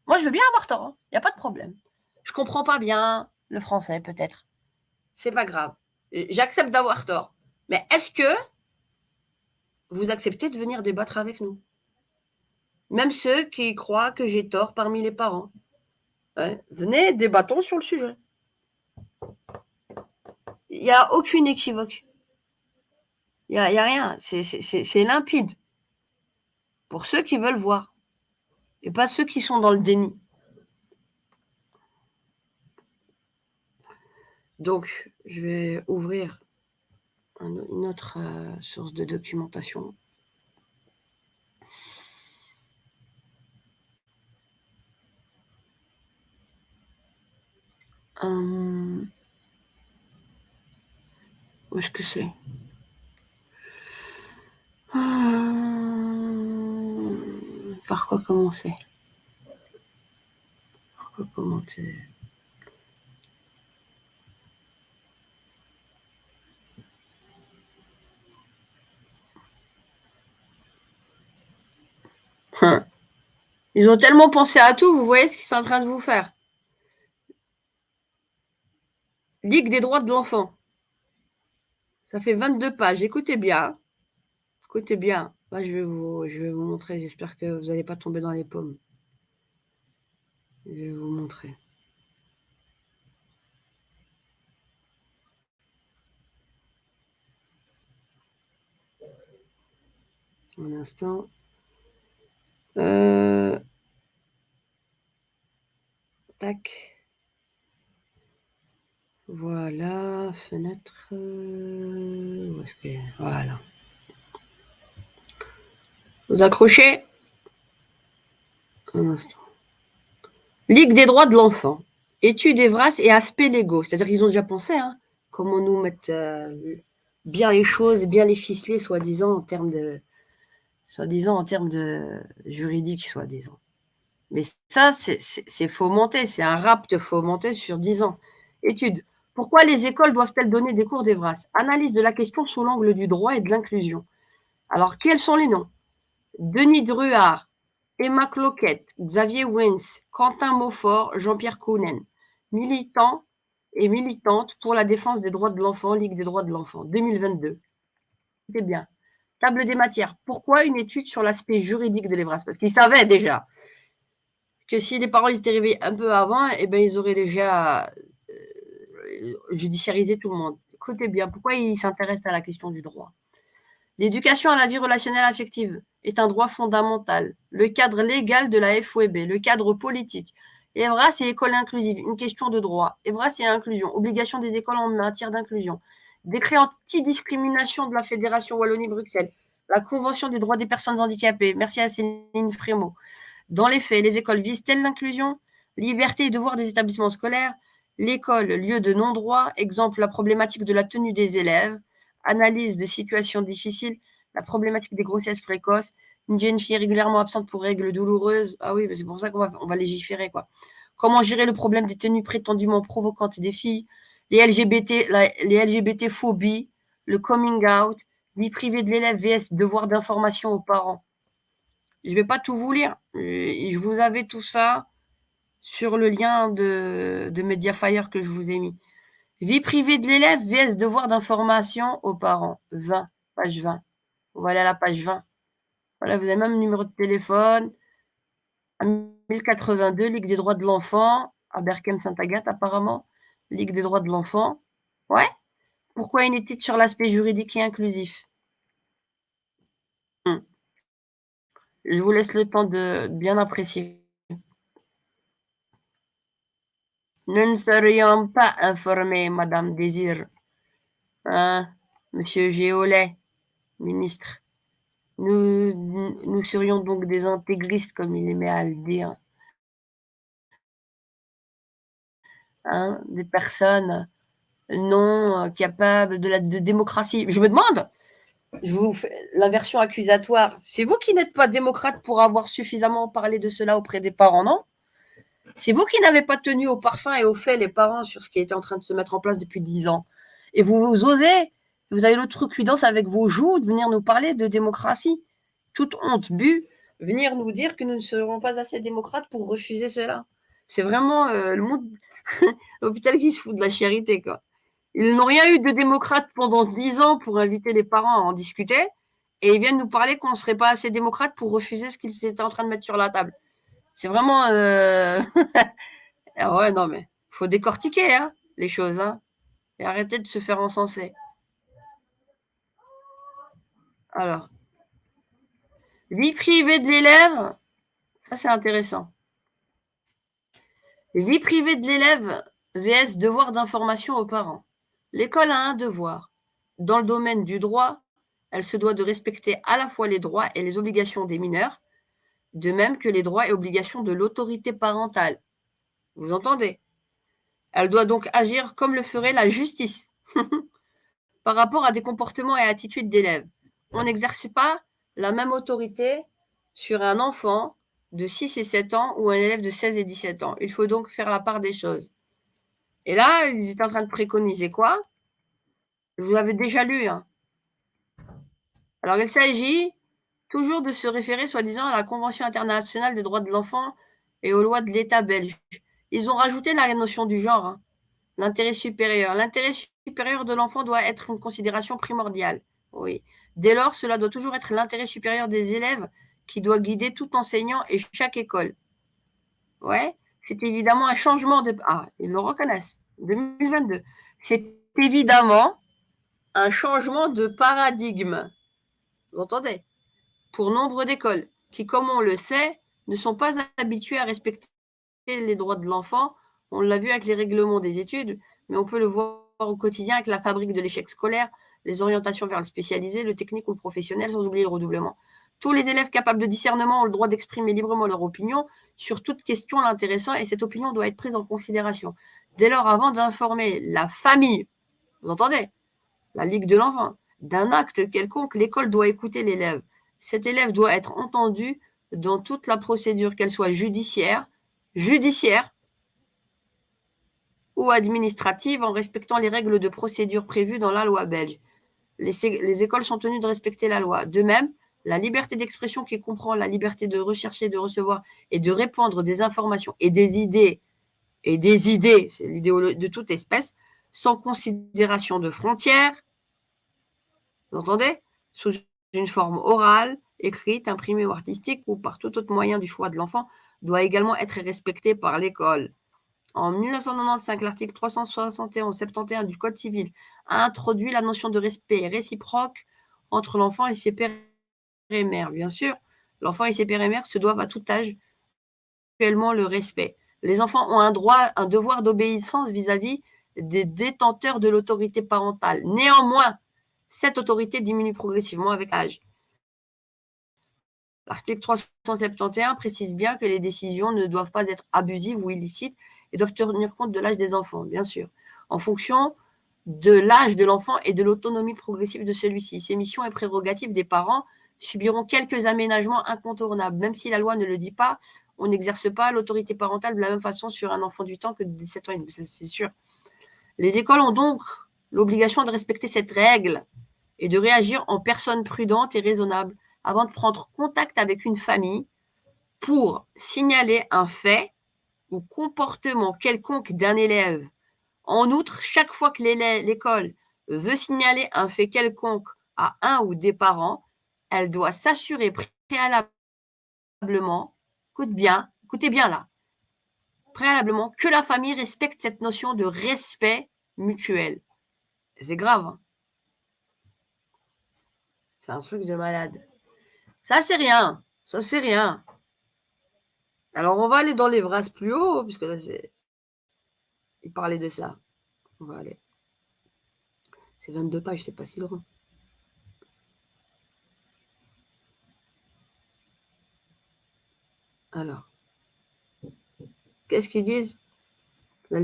Moi, je veux bien avoir tort. Il n'y a pas de problème. Je comprends pas bien le français, peut-être. C'est pas grave. J'accepte d'avoir tort. Mais est-ce que vous acceptez de venir débattre avec nous? Même ceux qui croient que j'ai tort parmi les parents. Ouais. Venez, débattons sur le sujet. Il n'y a aucune équivoque. Il n'y a rien. C'est limpide. Pour ceux qui veulent voir. Et pas ceux qui sont dans le déni. Donc, je vais ouvrir une autre source de documentation. Où est-ce que c'est? Par quoi commencer? Par quoi commencer? Ils ont tellement pensé à tout, vous voyez ce qu'ils sont en train de vous faire. Ligue des droits de l'enfant. Ça fait 22 pages. Écoutez bien. Écoutez bien. Là, je vais vous montrer. J'espère que vous n'allez pas tomber dans les pommes. Je vais vous montrer. Un instant. Tac. Voilà. Fenêtre. Où est-ce que... Voilà. Vous accrochez? Un instant. Ligue des droits de l'enfant. Études Evras et aspects légaux. C'est-à-dire qu'ils ont déjà pensé, hein, comment nous mettre bien les choses, bien les ficeler, soi-disant, en termes de juridique, soi-disant. Mais ça, c'est fomenté, c'est un rapt fomenté sur 10 ans. Étude. Pourquoi les écoles doivent-elles donner des cours d'Evras? Analyse de la question sous l'angle du droit et de l'inclusion. Alors, quels sont les noms? Denis Druard, Emma Cloquet, Xavier Wens, Quentin Maufort, Jean-Pierre Kounen. Militants et militantes pour la défense des droits de l'enfant, Ligue des droits de l'enfant, 2022. C'est bien. Table des matières. Pourquoi une étude sur l'aspect juridique de l'Evras? Parce qu'ils savaient déjà que si les parents étaient arrivés un peu avant, eh ben, ils auraient déjà judiciarisé tout le monde. Écoutez bien, pourquoi ils s'intéressent à la question du droit? L'éducation à la vie relationnelle affective est un droit fondamental. Le cadre légal de la FOEB, le cadre politique. Evras et école inclusive, une question de droit. Evras et inclusion, obligation des écoles en matière d'inclusion. Décret anti-discrimination de la Fédération Wallonie-Bruxelles. La Convention des droits des personnes handicapées. Merci à Céline Frémaux. Dans les faits, les écoles visent-elles l'inclusion? Liberté et devoir des établissements scolaires. L'école, lieu de non-droit. Exemple, la problématique de la tenue des élèves. Analyse de situations difficiles. La problématique des grossesses précoces. Une jeune fille régulièrement absente pour règles douloureuses. Ah oui, c'est pour ça qu'on va légiférer, quoi. Comment gérer le problème des tenues prétendument provocantes des filles? Les LGBT-phobies. Le coming out. Vie privée de l'élève vs devoir d'information aux parents. Je ne vais pas tout vous lire. Je vous avais tout ça sur le lien de Mediafire que je vous ai mis. Vie privée de l'élève vs devoir d'information aux parents. 20, page 20. Voilà la page 20. Voilà, vous avez même le numéro de téléphone. 1082, Ligue des droits de l'enfant, à Berkem-Saint-Agathe apparemment. Ligue des droits de l'enfant. Ouais. Pourquoi une étude sur l'aspect juridique et inclusif? Je vous laisse le temps de bien apprécier. Nous ne serions pas informés, Madame Désir. Hein, Monsieur Géolet, ministre. Nous serions donc des intégristes, comme il aimait à le dire. Hein, des personnes non capables de démocratie. Je me demande, je vous fais la version accusatoire. C'est vous qui n'êtes pas démocrate pour avoir suffisamment parlé de cela auprès des parents, non? C'est vous qui n'avez pas tenu au parfum et au fait les parents sur ce qui était en train de se mettre en place depuis 10 ans. Et vous osez, vous avez l'outrecuidance avec vos joues de venir nous parler de démocratie. Toute honte bue, venir nous dire que nous ne serons pas assez démocrates pour refuser cela. C'est vraiment le monde, l'hôpital qui se fout de la charité, quoi. Ils n'ont rien eu de démocrate pendant 10 ans pour inviter les parents à en discuter. Et ils viennent nous parler qu'on ne serait pas assez démocrate pour refuser ce qu'ils étaient en train de mettre sur la table. C'est vraiment... Ah ouais, non, mais il faut décortiquer hein, les choses. Hein, et arrêter de se faire encenser. Alors, vie privée de l'élève, ça c'est intéressant. Vie privée de l'élève vs devoir d'information aux parents. L'école a un devoir. Dans le domaine du droit, elle se doit de respecter à la fois les droits et les obligations des mineurs, de même que les droits et obligations de l'autorité parentale. Vous entendez? Elle doit donc agir comme le ferait la justice par rapport à des comportements et attitudes d'élèves. On n'exerce pas la même autorité sur un enfant de 6 et 7 ans ou un élève de 16 et 17 ans. Il faut donc faire la part des choses. Et là, ils étaient en train de préconiser quoi? Je vous l'avais déjà lu. Hein. Alors, il s'agit toujours de se référer, soi-disant, à la Convention internationale des droits de l'enfant et aux lois de l'État belge. Ils ont rajouté la notion du genre. Hein. L'intérêt supérieur. L'intérêt supérieur de l'enfant doit être une considération primordiale. Oui. Dès lors, cela doit toujours être l'intérêt supérieur des élèves qui doit guider tout enseignant et chaque école. Ouais, c'est évidemment un changement de... Ah, ils le reconnaissent, 2022. C'est évidemment un changement de paradigme. Vous entendez? Pour nombre d'écoles qui, comme on le sait, ne sont pas habituées à respecter les droits de l'enfant. On l'a vu avec les règlements des études, mais on peut le voir au quotidien avec la fabrique de l'échec scolaire, les orientations vers le spécialisé, le technique ou le professionnel, sans oublier le redoublement. Tous les élèves capables de discernement ont le droit d'exprimer librement leur opinion sur toute question l'intéressant et cette opinion doit être prise en considération. Dès lors, avant d'informer la famille, vous entendez, la Ligue de l'enfant, d'un acte quelconque, l'école doit écouter l'élève. Cet élève doit être entendu dans toute la procédure, qu'elle soit judiciaire ou administrative, en respectant les règles de procédure prévues dans la loi belge. Les écoles sont tenues de respecter la loi. De même, la liberté d'expression qui comprend la liberté de rechercher, de recevoir et de répandre des informations et des idées, c'est l'idée de toute espèce, sans considération de frontières, vous entendez? Sous une forme orale, écrite, imprimée ou artistique, ou par tout autre moyen du choix de l'enfant, doit également être respecté par l'école. En 1995, l'article 371-71 du Code civil a introduit la notion de respect réciproque entre l'enfant et ses pères et mères. Bien sûr, l'enfant et ses pères et mères se doivent à tout âge mutuellement le respect. Les enfants ont un devoir d'obéissance vis-à-vis des détenteurs de l'autorité parentale. Néanmoins, cette autorité diminue progressivement avec l'âge. L'article 371 précise bien que les décisions ne doivent pas être abusives ou illicites et doivent tenir compte de l'âge des enfants, bien sûr, en fonction de l'âge de l'enfant et de l'autonomie progressive de celui-ci. Ces missions et prérogatives des parents subiront quelques aménagements incontournables. Même si la loi ne le dit pas, on n'exerce pas l'autorité parentale de la même façon sur un enfant de 8 ans que de 17 ans, c'est sûr. Les écoles ont donc l'obligation de respecter cette règle et de réagir en personne prudente et raisonnable avant de prendre contact avec une famille pour signaler un fait ou comportement quelconque d'un élève. En outre, chaque fois que l'école veut signaler un fait quelconque à un ou des parents, elle doit s'assurer préalablement, écoutez bien là, préalablement, que la famille respecte cette notion de respect mutuel. C'est grave. Hein. C'est un truc de malade. Ça, c'est rien. Ça, c'est rien. Alors, on va aller dans les phrases plus haut, puisque là, il parlait de ça. On va aller. C'est 22 pages, c'est pas si grand. Alors, qu'est-ce qu'ils disent? La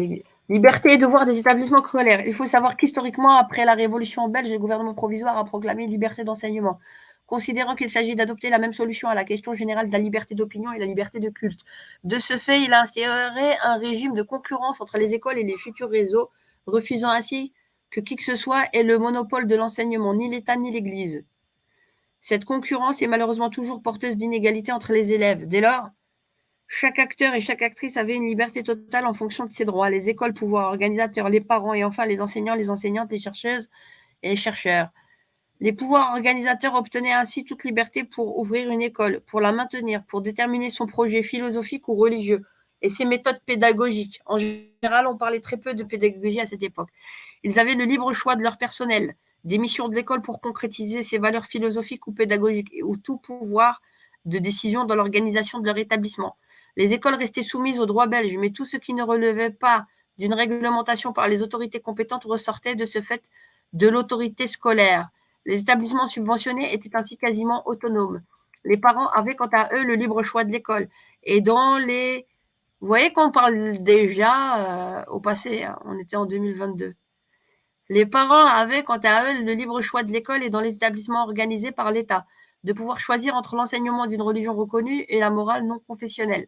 liberté et devoir des établissements scolaires. Il faut savoir qu'historiquement, après la Révolution belge, le gouvernement provisoire a proclamé liberté d'enseignement, considérant qu'il s'agit d'adopter la même solution à la question générale de la liberté d'opinion et la liberté de culte. De ce fait, il a instauré un régime de concurrence entre les écoles et les futurs réseaux, refusant ainsi que qui que ce soit ait le monopole de l'enseignement, ni l'État ni l'Église. Cette concurrence est malheureusement toujours porteuse d'inégalités entre les élèves. Dès lors, chaque acteur et chaque actrice avait une liberté totale en fonction de ses droits. Les écoles, pouvoirs organisateurs, les parents et enfin les enseignants, les enseignantes, les chercheuses et les chercheurs. Les pouvoirs organisateurs obtenaient ainsi toute liberté pour ouvrir une école, pour la maintenir, pour déterminer son projet philosophique ou religieux et ses méthodes pédagogiques. En général, on parlait très peu de pédagogie à cette époque. Ils avaient le libre choix de leur personnel, des missions de l'école pour concrétiser ses valeurs philosophiques ou pédagogiques, ou tout pouvoir de décision dans l'organisation de leur établissement. Les écoles restaient soumises au droit belge, mais tout ce qui ne relevait pas d'une réglementation par les autorités compétentes ressortait de ce fait de l'autorité scolaire. Les établissements subventionnés étaient ainsi quasiment autonomes. Les parents avaient quant à eux le libre choix de l'école. Et dans les... Vous voyez qu'on parle déjà au passé, hein, on était en 2022. Les parents avaient quant à eux le libre choix de l'école et dans les établissements organisés par l'État, de pouvoir choisir entre l'enseignement d'une religion reconnue et la morale non confessionnelle.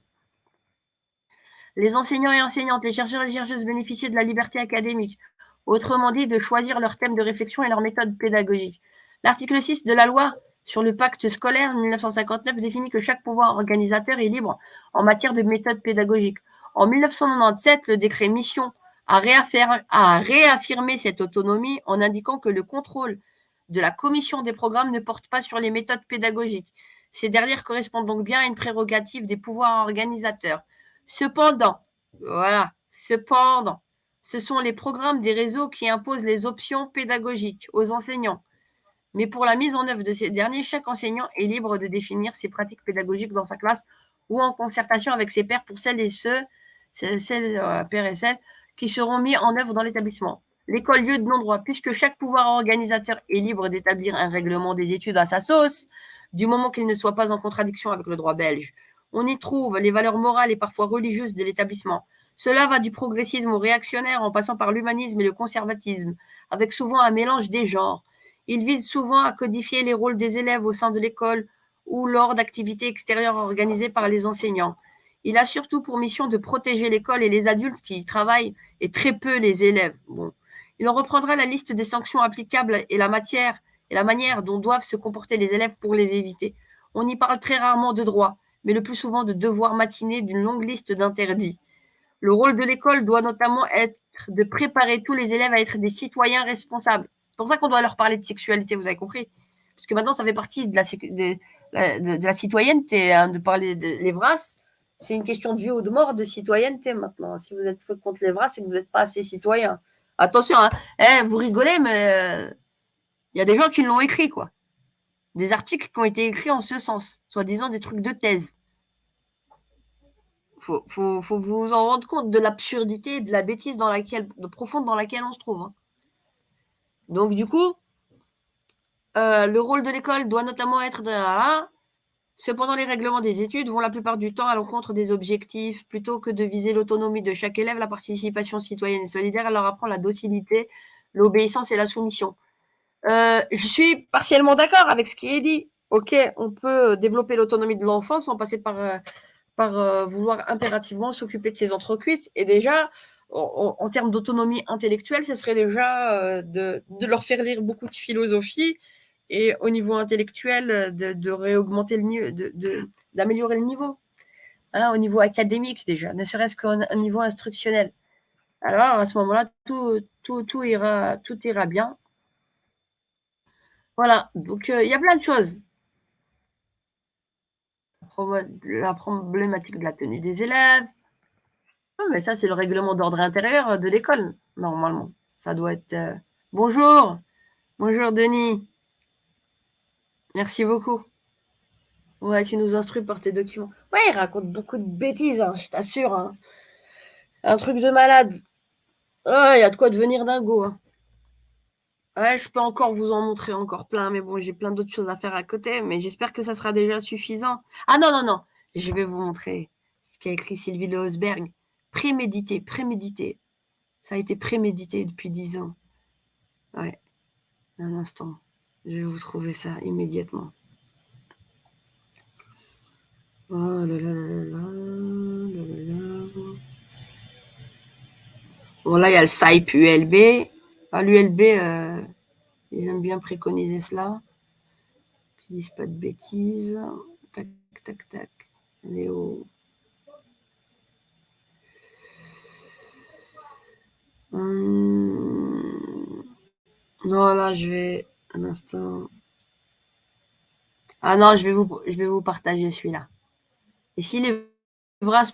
Les enseignants et enseignantes, les chercheurs et les chercheuses bénéficiaient de la liberté académique, autrement dit de choisir leur thème de réflexion et leur méthode pédagogique. L'article 6 de la loi sur le pacte scolaire 1959 définit que chaque pouvoir organisateur est libre en matière de méthode pédagogique. En 1997, le décret mission a réaffirmé cette autonomie en indiquant que le contrôle de la commission des programmes ne porte pas sur les méthodes pédagogiques. Ces dernières correspondent donc bien à une prérogative des pouvoirs organisateurs. Cependant, ce sont les programmes des réseaux qui imposent les options pédagogiques aux enseignants. Mais pour la mise en œuvre de ces derniers, chaque enseignant est libre de définir ses pratiques pédagogiques dans sa classe ou en concertation avec ses pairs pour pairs et celles qui seront mis en œuvre dans l'établissement. L'école, lieu de non-droit, puisque chaque pouvoir organisateur est libre d'établir un règlement des études à sa sauce, du moment qu'il ne soit pas en contradiction avec le droit belge. On y trouve les valeurs morales et parfois religieuses de l'établissement. Cela va du progressisme au réactionnaire en passant par l'humanisme et le conservatisme, avec souvent un mélange des genres. Il vise souvent à codifier les rôles des élèves au sein de l'école ou lors d'activités extérieures organisées par les enseignants. Il a surtout pour mission de protéger l'école et les adultes qui y travaillent et très peu les élèves. Bon. Il reprendra la liste des sanctions applicables et la manière dont doivent se comporter les élèves pour les éviter. On y parle très rarement de droit, mais le plus souvent de devoirs matinés d'une longue liste d'interdits. Le rôle de l'école doit notamment être de préparer tous les élèves à être des citoyens responsables. C'est pour ça qu'on doit leur parler de sexualité, vous avez compris? Parce que maintenant, ça fait partie de la citoyenneté, hein, de parler de l'EVRAS. C'est une question de vie ou de mort de citoyenneté maintenant. Si vous êtes contre l'EVRAS, c'est que vous n'êtes pas assez citoyen. Attention, hein. Vous rigolez, mais il y a des gens qui l'ont écrit, quoi. Des articles qui ont été écrits en ce sens, soi-disant des trucs de thèse. Faut vous en rendre compte de l'absurdité et de la bêtise profonde dans laquelle on se trouve. Hein. Donc, du coup, le rôle de l'école doit notamment être de... Cependant, les règlements des études vont la plupart du temps à l'encontre des objectifs. Plutôt que de viser l'autonomie de chaque élève, la participation citoyenne et solidaire, elle leur apprend la docilité, l'obéissance et la soumission. Je suis partiellement d'accord avec ce qui est dit. Ok, on peut développer l'autonomie de l'enfant sans passer par vouloir impérativement s'occuper de ses entrecuisses. Et déjà, en termes d'autonomie intellectuelle, ce serait déjà de leur faire lire beaucoup de philosophie et au niveau intellectuel, de réaugmenter le niveau, d'améliorer le niveau. Hein, au niveau académique déjà, ne serait-ce qu'au niveau instructionnel. Alors, à ce moment-là, tout ira bien. Voilà, donc il y a plein de choses. La problématique de la tenue des élèves. Ah, mais ça, c'est le règlement d'ordre intérieur de l'école, normalement. Ça doit être... Bonjour. Bonjour, Denis. Merci beaucoup. Ouais, tu nous instruis par tes documents. Ouais, il raconte beaucoup de bêtises, hein, je t'assure. Hein. C'est un truc de malade. Ouais, il y a de quoi devenir dingo. Hein. Ouais, je peux encore vous en montrer encore plein, mais bon, j'ai plein d'autres choses à faire à côté, mais j'espère que ça sera déjà suffisant. Ah non, non, non. Je vais vous montrer ce qu'a écrit Sylvie Le Hosberg. Prémédité, prémédité. Ça a été prémédité depuis 10 ans. Ouais, un instant. Je vais vous trouver ça immédiatement. Oh là là là là là là. Bon, là, il y a le SAIP ULB. Ah, l'ULB, ils aiment bien préconiser cela. Qu'ils disent pas de bêtises. Tac, tac, tac. Léo. Non, là, je vais... Un instant. Ah non, je vais vous partager celui-là. Et si les Vras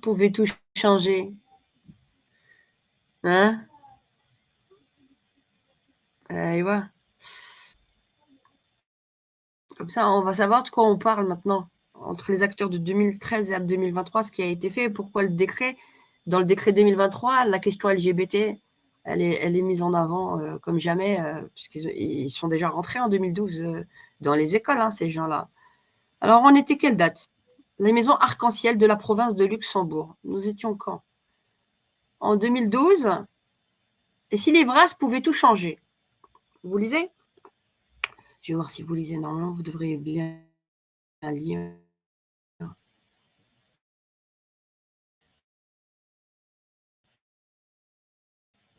pouvaient tout changer, hein? Et voilà. Comme ça, on va savoir de quoi on parle maintenant. Entre les acteurs de 2013 et 2023, ce qui a été fait, pourquoi le décret. Dans le décret 2023, la question LGBT, elle est mise en avant comme jamais, puisqu'ils sont déjà rentrés en 2012 dans les écoles, hein, ces gens-là. Alors, on était quelle date? Les maisons arc-en-ciel de la province de Luxembourg. Nous étions quand? En 2012. Et si les Vras pouvaient tout changer? Vous lisez? Je vais voir si vous lisez. Normalement, vous devriez bien lire.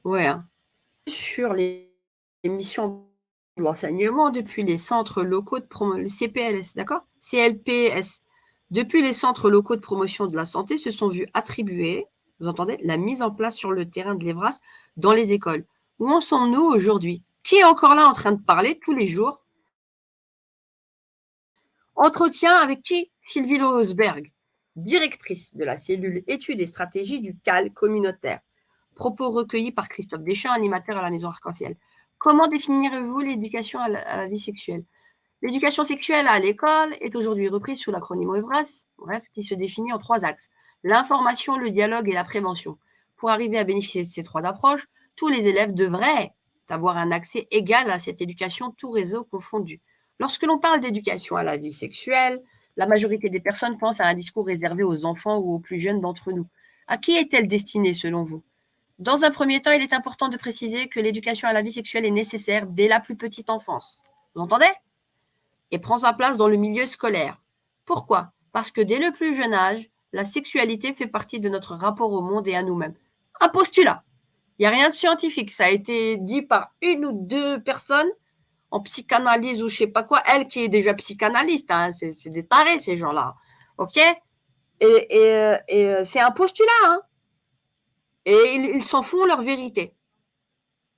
Ouais. Hein. Sur les missions de l'enseignement depuis les centres locaux de promotion, le CPLS, d'accord? CLPS. Depuis les centres locaux de promotion de la santé se sont vus attribuer Vous entendez? La mise en place sur le terrain de l'EVRAS dans les écoles. Où en sommes-nous aujourd'hui? Qui est encore là en train de parler tous les jours? Entretien avec qui? Sylvie Losberg, directrice de la cellule études et stratégies du CAL communautaire. Propos recueillis par Christophe Deschamps, animateur à la Maison Arc-en-Ciel. Comment définirez-vous l'éducation à la vie sexuelle? L'éducation sexuelle à l'école est aujourd'hui reprise sous l'acronyme EVRAS, bref, qui se définit en 3 axes. L'information, le dialogue et la prévention. Pour arriver à bénéficier de ces 3 approches, tous les élèves devraient avoir un accès égal à cette éducation, tout réseau confondu. Lorsque l'on parle d'éducation à la vie sexuelle, la majorité des personnes pensent à un discours réservé aux enfants ou aux plus jeunes d'entre nous. À qui est-elle destinée selon vous? Dans un premier temps, il est important de préciser que l'éducation à la vie sexuelle est nécessaire dès la plus petite enfance. Vous entendez? Et prend sa place dans le milieu scolaire. Pourquoi? Parce que dès le plus jeune âge, la sexualité fait partie de notre rapport au monde et à nous-mêmes. Un postulat. Il n'y a rien de scientifique. Ça a été dit par une ou deux personnes en psychanalyse ou je sais pas quoi. Elle qui est déjà psychanalyste, hein, c'est des tarés ces gens-là. Ok? Et c'est un postulat. Hein. Et ils s'en font leur vérité.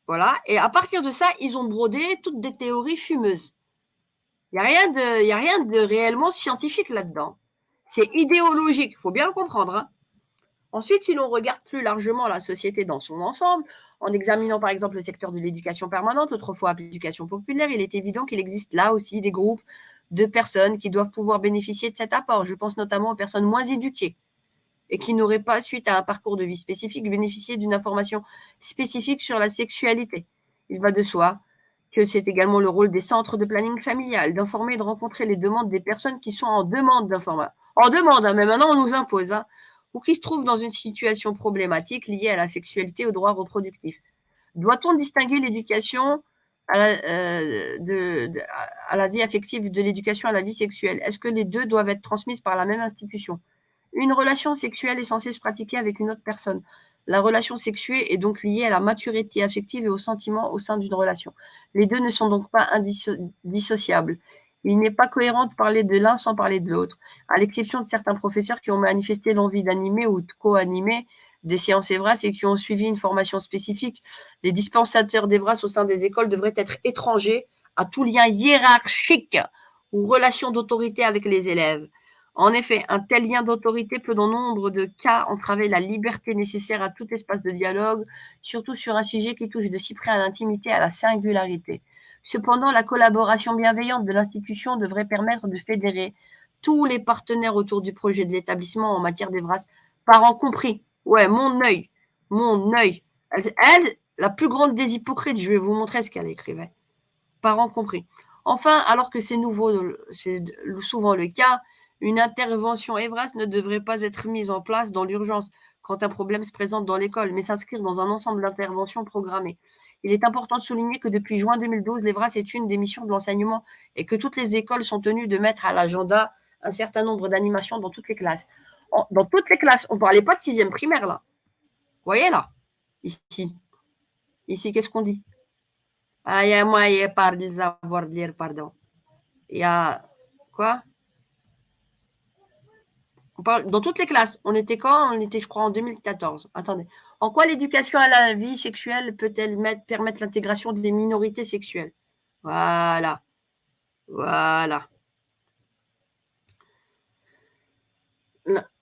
Voilà. Et à partir de ça, ils ont brodé toutes des théories fumeuses. Il n'y a rien de réellement scientifique là-dedans. C'est idéologique, il faut bien le comprendre. Hein. Ensuite, si l'on regarde plus largement la société dans son ensemble, en examinant par exemple le secteur de l'éducation permanente, autrefois appelé éducation populaire, il est évident qu'il existe là aussi des groupes de personnes qui doivent pouvoir bénéficier de cet apport. Je pense notamment aux personnes moins éduquées et qui n'auraient pas, suite à un parcours de vie spécifique, bénéficié d'une information spécifique sur la sexualité. Il va de soi que c'est également le rôle des centres de planning familial d'informer et de rencontrer les demandes des personnes qui sont en demande d'information. En demande, hein, mais maintenant on nous impose, hein, ou qui se trouvent dans une situation problématique liée à la sexualité et aux droits reproductifs. Doit-on distinguer l'éducation à la vie affective de l'éducation à la vie sexuelle? Est-ce que les deux doivent être transmises par la même institution? Une relation sexuelle est censée se pratiquer avec une autre personne. La relation sexuée est donc liée à la maturité affective et aux sentiments au sein d'une relation. Les deux ne sont donc pas indissociables. Il n'est pas cohérent de parler de l'un sans parler de l'autre, à l'exception de certains professeurs qui ont manifesté l'envie d'animer ou de co-animer des séances EVRAS et qui ont suivi une formation spécifique. Les dispensateurs d'EVRAS au sein des écoles devraient être étrangers à tout lien hiérarchique ou relation d'autorité avec les élèves. En effet, un tel lien d'autorité peut dans nombre de cas entraver la liberté nécessaire à tout espace de dialogue, surtout sur un sujet qui touche de si près à l'intimité et à la singularité. Cependant, la collaboration bienveillante de l'institution devrait permettre de fédérer tous les partenaires autour du projet de l'établissement en matière d'EVRAS, parents compris. Ouais, mon œil, mon œil. Elle, la plus grande des hypocrites, je vais vous montrer ce qu'elle écrivait. Parents compris. Enfin, alors que c'est nouveau, c'est souvent le cas, une intervention EVRAS ne devrait pas être mise en place dans l'urgence quand un problème se présente dans l'école, mais s'inscrire dans un ensemble d'interventions programmées. Il est important de souligner que depuis juin 2012, l'EVRAS est une des missions de l'enseignement et que toutes les écoles sont tenues de mettre à l'agenda un certain nombre d'animations dans toutes les classes. Dans toutes les classes, on ne parlait pas de 6e primaire là. Vous voyez là? Ici, qu'est-ce qu'on dit? Ah, il y a moi, il y a pas de savoir lire, pardon. Il y a quoi? On parle dans toutes les classes. On était quand? On était, je crois, en 2014. Attendez. En quoi l'éducation à la vie sexuelle peut-elle permettre l'intégration des minorités sexuelles? Voilà. Voilà.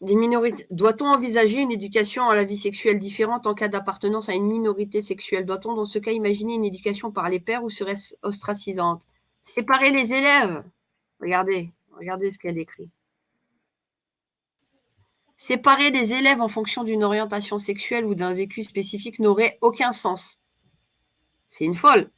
Des minorités. Doit-on envisager une éducation à la vie sexuelle différente en cas d'appartenance à une minorité sexuelle? Doit-on dans ce cas imaginer une éducation par les pairs ou serait-ce ostracisante? Séparer les élèves. Regardez ce qu'elle écrit. Séparer les élèves en fonction d'une orientation sexuelle ou d'un vécu spécifique n'aurait aucun sens. C'est une folle.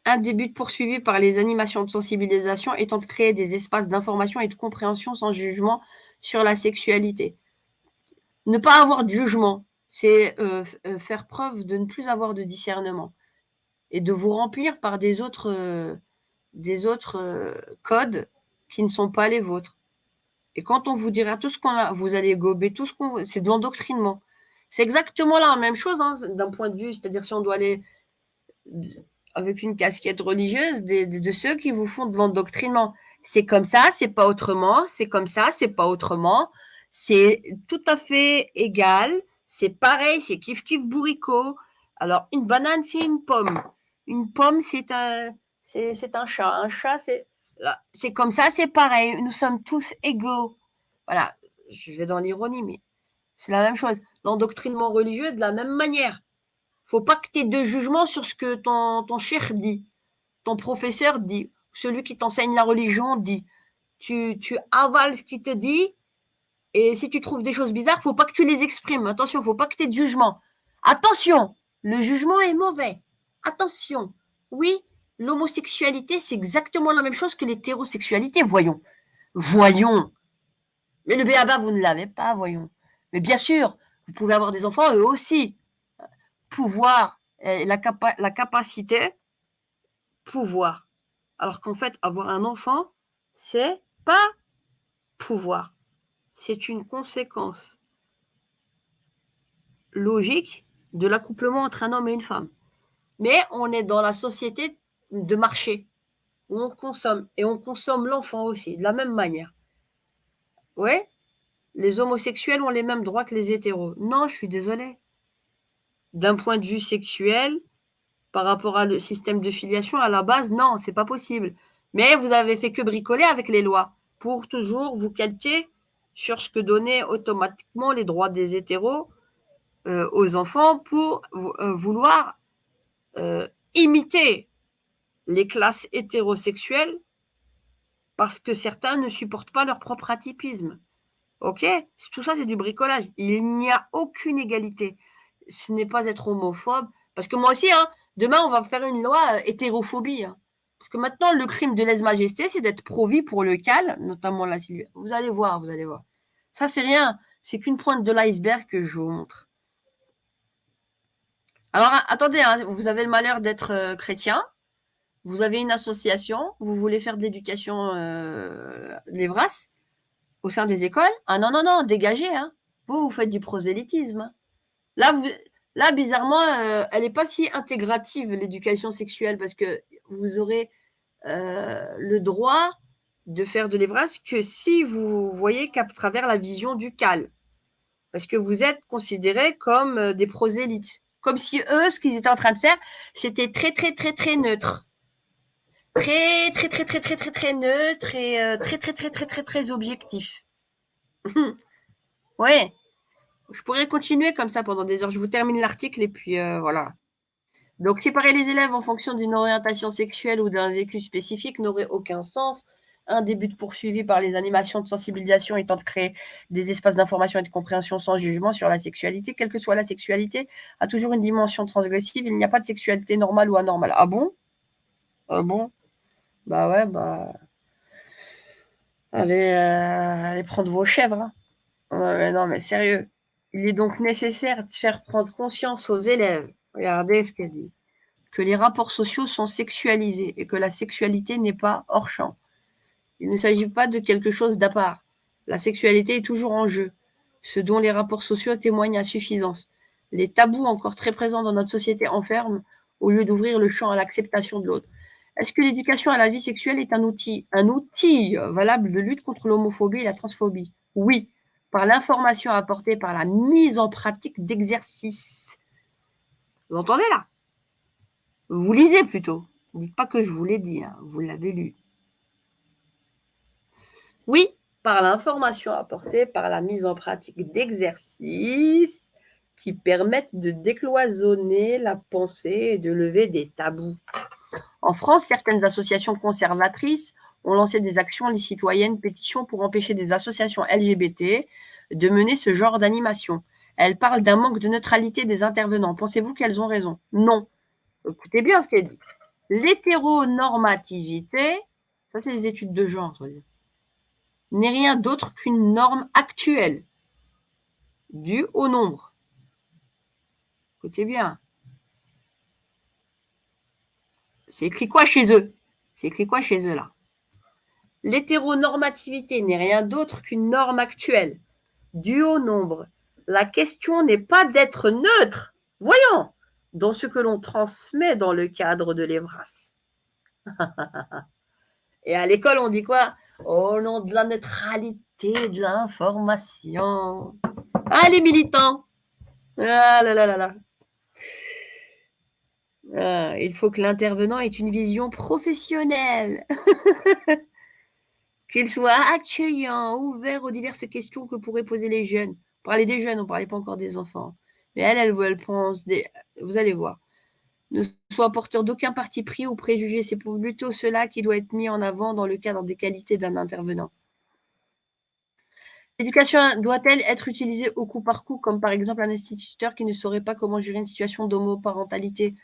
Un des buts poursuivis par les animations de sensibilisation étant de créer des espaces d'information et de compréhension sans jugement sur la sexualité. Ne pas avoir de jugement, c'est faire preuve de ne plus avoir de discernement et de vous remplir par des autres codes qui ne sont pas les vôtres. Et quand on vous dira tout ce qu'on a, vous allez gober tout ce qu'on veut. C'est de l'endoctrinement. C'est exactement la même chose hein, d'un point de vue, c'est-à-dire si on doit aller avec une casquette religieuse de ceux qui vous font de l'endoctrinement. C'est comme ça, c'est pas autrement, c'est comme ça, c'est pas autrement. C'est tout à fait égal. C'est pareil, c'est kiff-kiff bourricot. Alors, une banane, c'est une pomme. Une pomme, c'est un chat. Un chat, c'est comme ça, c'est pareil. Nous sommes tous égaux. Voilà, je vais dans l'ironie, mais c'est la même chose. L'endoctrinement religieux est de la même manière. Faut pas que tu aies de jugement sur ce que ton cheikh dit, ton professeur dit, celui qui t'enseigne la religion dit. Tu avales ce qu'il te dit, et si tu trouves des choses bizarres, faut pas que tu les exprimes. Attention, faut pas que tu aies de jugement. Attention, le jugement est mauvais. Attention. Oui, l'homosexualité, c'est exactement la même chose que l'hétérosexualité. Voyons. Voyons. Mais le béaba, vous ne l'avez pas, voyons. Mais bien sûr, vous pouvez avoir des enfants, eux aussi. Pouvoir, la capacité, pouvoir. Alors qu'en fait, avoir un enfant, c'est pas pouvoir. C'est une conséquence logique de l'accouplement entre un homme et une femme. Mais on est dans la société de marché, où on consomme, et on consomme l'enfant aussi, de la même manière. Ouais, les homosexuels ont les mêmes droits que les hétéros. Non, je suis désolée. D'un point de vue sexuel, par rapport à le système de filiation, à la base, non, c'est pas possible. Mais vous avez fait que bricoler avec les lois pour toujours vous calquer sur ce que donnaient automatiquement les droits des hétéros aux enfants pour vouloir imiter les classes hétérosexuelles parce que certains ne supportent pas leur propre atypisme. Ok, tout ça c'est du bricolage. Il n'y a aucune égalité. Ce n'est pas être homophobe. Parce que moi aussi, hein, demain on va faire une loi hétérophobie. Hein. Parce que maintenant le crime de lèse-majesté, c'est d'être pro-vie pour le cal, notamment la Sylvie. Vous allez voir, vous allez voir. Ça c'est rien. C'est qu'une pointe de l'iceberg que je vous montre. Alors attendez, hein, vous avez le malheur d'être chrétien. Vous avez une association, vous voulez faire de l'éducation Lévras au sein des écoles. Ah non, non, non, dégagez. Hein. Vous faites du prosélytisme. Là, là bizarrement, elle n'est pas si intégrative, l'éducation sexuelle, parce que vous aurez le droit de faire de l'Évras que si vous voyez qu'à travers la vision du cal. Parce que vous êtes considérés comme des prosélytes. Comme si eux, ce qu'ils étaient en train de faire, c'était très, très, très, très neutre. Très, très, très, très, très, très, très neutre et très, très, très, très, très, très objectif. Ouais, je pourrais continuer comme ça pendant des heures. Je vous termine l'article et puis voilà. Donc, séparer les élèves en fonction d'une orientation sexuelle ou d'un vécu spécifique n'aurait aucun sens. Un des buts poursuivis par les animations de sensibilisation étant de créer des espaces d'information et de compréhension sans jugement sur la sexualité, quelle que soit la sexualité, a toujours une dimension transgressive. Il n'y a pas de sexualité normale ou anormale. Ah bon? Ah bon? Bah ouais, bah. Allez prendre vos chèvres. Hein. Non, mais sérieux. Il est donc nécessaire de faire prendre conscience aux élèves, regardez ce qu'elle dit, que les rapports sociaux sont sexualisés et que la sexualité n'est pas hors champ. Il ne s'agit pas de quelque chose d'à part. La sexualité est toujours en jeu, ce dont les rapports sociaux témoignent à suffisance. Les tabous encore très présents dans notre société enferment au lieu d'ouvrir le champ à l'acceptation de l'autre. Est-ce que l'éducation à la vie sexuelle est un outil valable de lutte contre l'homophobie et la transphobie? Oui, par l'information apportée par la mise en pratique d'exercices. Vous entendez là? Vous lisez plutôt. Ne dites pas que je vous l'ai dit, hein, vous l'avez lu. Oui, par l'information apportée par la mise en pratique d'exercices qui permettent de décloisonner la pensée et de lever des tabous. En France, certaines associations conservatrices ont lancé des actions, les citoyennes pétitions pour empêcher des associations LGBT de mener ce genre d'animation. Elles parlent d'un manque de neutralité des intervenants. Pensez-vous qu'elles ont raison? Non. Écoutez bien ce qu'elle dit. L'hétéronormativité, ça c'est les études de genre, n'est rien d'autre qu'une norme actuelle due au nombre. Écoutez bien. C'est écrit quoi chez eux? C'est écrit quoi chez eux là? L'hétéronormativité n'est rien d'autre qu'une norme actuelle, due au nombre. La question n'est pas d'être neutre, voyons, dans ce que l'on transmet dans le cadre de l'Évras. Et à l'école, on dit quoi? Au nom de la neutralité société de l'information. Ah, les militants! Ah là là là là. Il faut que l'intervenant ait une vision professionnelle. Qu'il soit accueillant, ouvert aux diverses questions que pourraient poser les jeunes. On parlait des jeunes, on ne parlait pas encore des enfants. Mais elle pense vous allez voir. Ne soit porteur d'aucun parti pris ou préjugé. C'est plutôt cela qui doit être mis en avant dans le cadre des qualités d'un intervenant. L'éducation doit-elle être utilisée au coup par coup, comme par exemple un instituteur qui ne saurait pas comment gérer une situation d'homoparentalité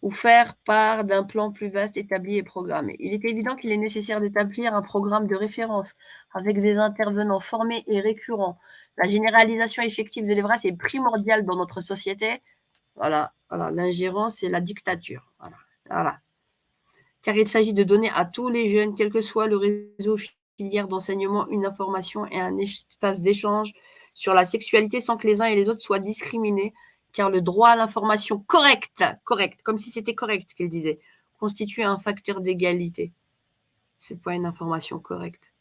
ou faire part d'un plan plus vaste établi et programmé? Il est évident qu'il est nécessaire d'établir un programme de référence avec des intervenants formés et récurrents. La généralisation effective de l'EVRAS est primordiale dans notre société. Voilà, l'ingérence et la dictature. Voilà. Car il s'agit de donner à tous les jeunes, quel que soit le réseau filière d'enseignement, une information et un espace d'échange sur la sexualité sans que les uns et les autres soient discriminés, car le droit à l'information correcte, comme si c'était correct ce qu'il disait, constitue un facteur d'égalité. C'est pas une information correcte.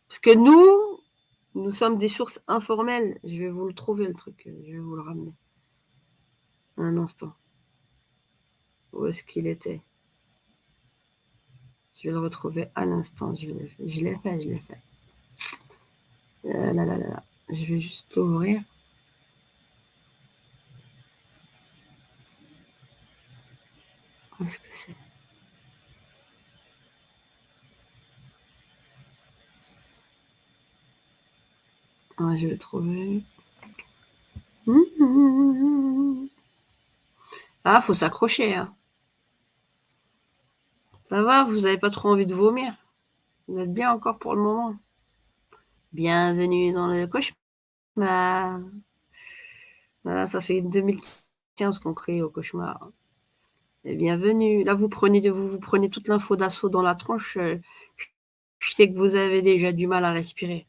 Parce que nous sommes des sources informelles. Je vais vous le trouver, le truc. Je vais vous le ramener. Un instant. Où est-ce qu'il était? Je vais le retrouver à l'instant. Je l'ai fait. Là. Je vais juste l'ouvrir. Où est-ce que c'est? Ah, je vais le trouver. Ah, faut s'accrocher. Hein. Ça va, vous n'avez pas trop envie de vomir. Vous êtes bien encore pour le moment. Bienvenue dans le cauchemar. Voilà, ça fait 2015 qu'on crée au cauchemar. Et bienvenue. Là, vous prenez toute l'info d'assaut dans la tronche. Je sais que vous avez déjà du mal à respirer.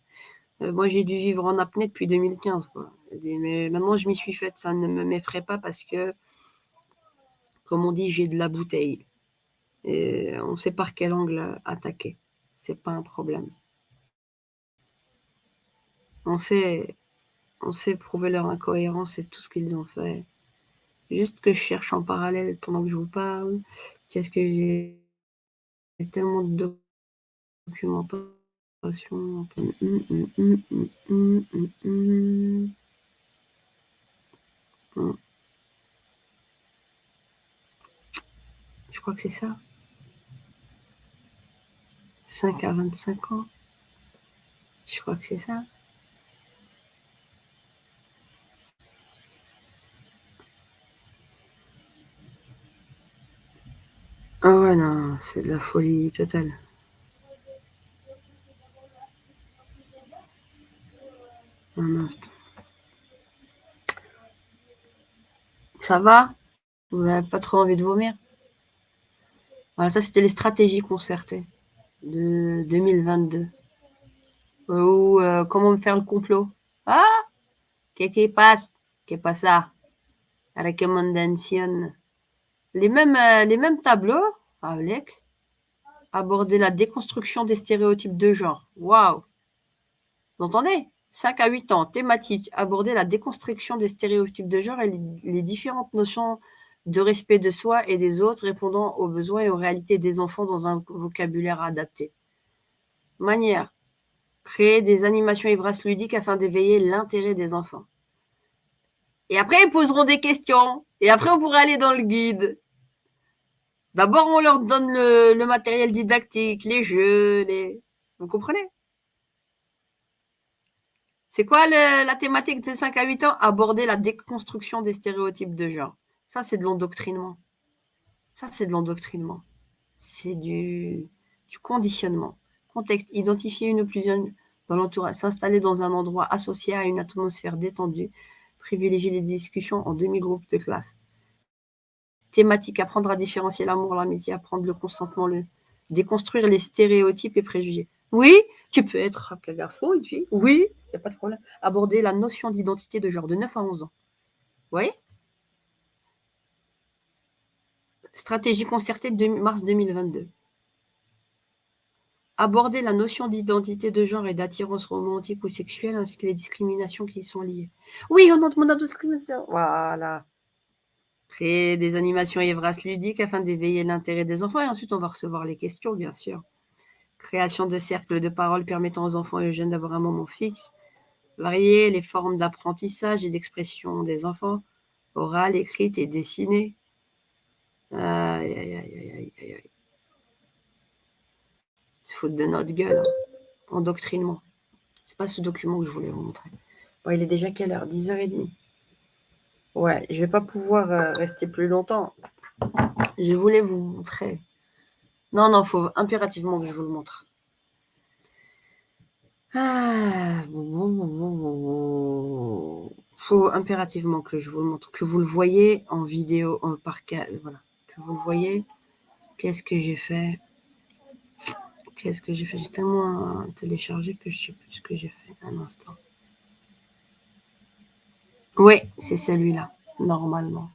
Moi, j'ai dû vivre en apnée depuis 2015. Quoi. Mais maintenant, je m'y suis faite. Ça ne m'effraie pas parce que, comme on dit, j'ai de la bouteille. Et on sait par quel angle attaquer. C'est pas un problème. On sait prouver leur incohérence et tout ce qu'ils ont fait. Juste que je cherche en parallèle pendant que je vous parle. Qu'est-ce que j'ai tellement de documentation. Je crois que c'est ça. 5 à 25 ans. Je crois que c'est ça. Ah ouais, non, c'est de la folie totale. Un instant. Ça va? Vous n'avez pas trop envie de vomir? Voilà, ça, c'était les stratégies concertées de 2022. Ou comment me faire le complot? Ah, qu'est-ce qui passe? Qu'est-ce pas ça? Recommandation. Les mêmes tableaux avec aborder la déconstruction des stéréotypes de genre. Waouh! Vous entendez? 5 à 8 ans, thématique, aborder la déconstruction des stéréotypes de genre et les différentes notions de respect de soi et des autres répondant aux besoins et aux réalités des enfants dans un vocabulaire adapté. Manière, créer des animations EVRAS ludiques afin d'éveiller l'intérêt des enfants. Et après, ils poseront des questions. Et après, on pourra aller dans le guide. D'abord, on leur donne le matériel didactique, les jeux, Vous comprenez? C'est quoi la thématique de 5 à 8 ans? Aborder la déconstruction des stéréotypes de genre. Ça, c'est de l'endoctrinement. C'est du conditionnement. Contexte, identifier une ou plusieurs dans l'entourage, s'installer dans un endroit associé à une atmosphère détendue, privilégier les discussions en demi-groupe de classe. Thématique, apprendre à différencier l'amour, l'amitié, apprendre le consentement, déconstruire les stéréotypes et préjugés. Oui, tu peux être un garçon, une fille. Oui, il n'y a pas de problème. Aborder la notion d'identité de genre de 9 à 11 ans. Vous voyez? Stratégie concertée de mars 2022. Aborder la notion d'identité de genre et d'attirance romantique ou sexuelle, ainsi que les discriminations qui y sont liées. Oui, on demande de discrimination. Voilà. Créer des animations Evras ludiques afin d'éveiller l'intérêt des enfants. Et ensuite, on va recevoir les questions, bien sûr. Création de cercles de parole permettant aux enfants et aux jeunes d'avoir un moment fixe. Varier les formes d'apprentissage et d'expression des enfants. Orale, écrite et dessinée. Aïe, aïe, aïe, aïe, aïe, aïe. Se foutre de notre gueule. Endoctrinement. C'est pas ce document que je voulais vous montrer. Bon, il est déjà quelle heure? 10h30. Ouais, je vais pas pouvoir rester plus longtemps. Je voulais vous montrer. Non, non, faut impérativement que je vous le montre. Ah, faut impérativement que je vous le montre, que vous le voyez en vidéo, par cas, voilà, que vous le voyez. Qu'est-ce que j'ai fait? Qu'est-ce que j'ai fait? J'ai tellement téléchargé que je sais plus ce que j'ai fait. Un instant. Oui, c'est celui-là, normalement.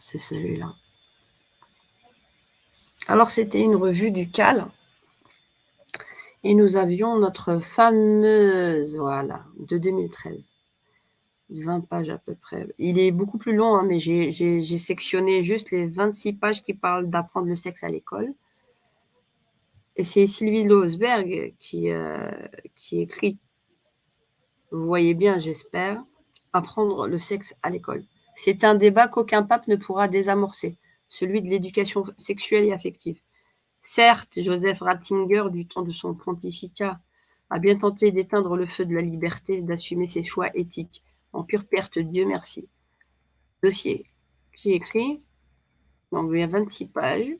C'est celui-là. Alors, c'était une revue du CAL. Et nous avions notre fameuse, voilà, de 2013. 20 pages à peu près. Il est beaucoup plus long, hein, mais j'ai sectionné juste les 26 pages qui parlent d'apprendre le sexe à l'école. Et c'est Sylvie Losberg qui écrit, vous voyez bien, j'espère, apprendre le sexe à l'école. C'est un débat qu'aucun pape ne pourra désamorcer, celui de l'éducation sexuelle et affective. Certes, Joseph Ratzinger, du temps de son pontificat, a bien tenté d'éteindre le feu de la liberté, d'assumer ses choix éthiques. En pure perte, Dieu merci. Dossier qui écrit, donc il y a 26 pages.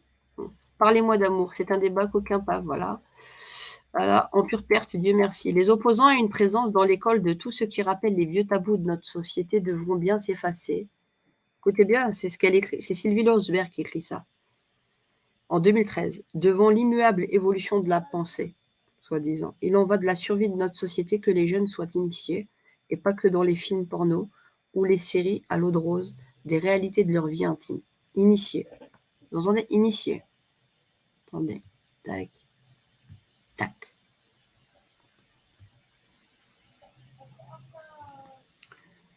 Parlez-moi d'amour, c'est un débat qu'aucun pape, voilà. Voilà, en pure perte, Dieu merci. Les opposants à une présence dans l'école de tout ce qui rappelle les vieux tabous de notre société devront bien s'effacer. Écoutez bien, c'est ce qu'elle écrit, c'est Sylvie Losberg qui écrit ça. En 2013, devant l'immuable évolution de la pensée, soi-disant, il en va de la survie de notre société que les jeunes soient initiés, et pas que dans les films porno ou les séries à l'eau de rose, des réalités de leur vie intime. Initiés. Vous entendez? Initiés. Attendez. Tac. Tac.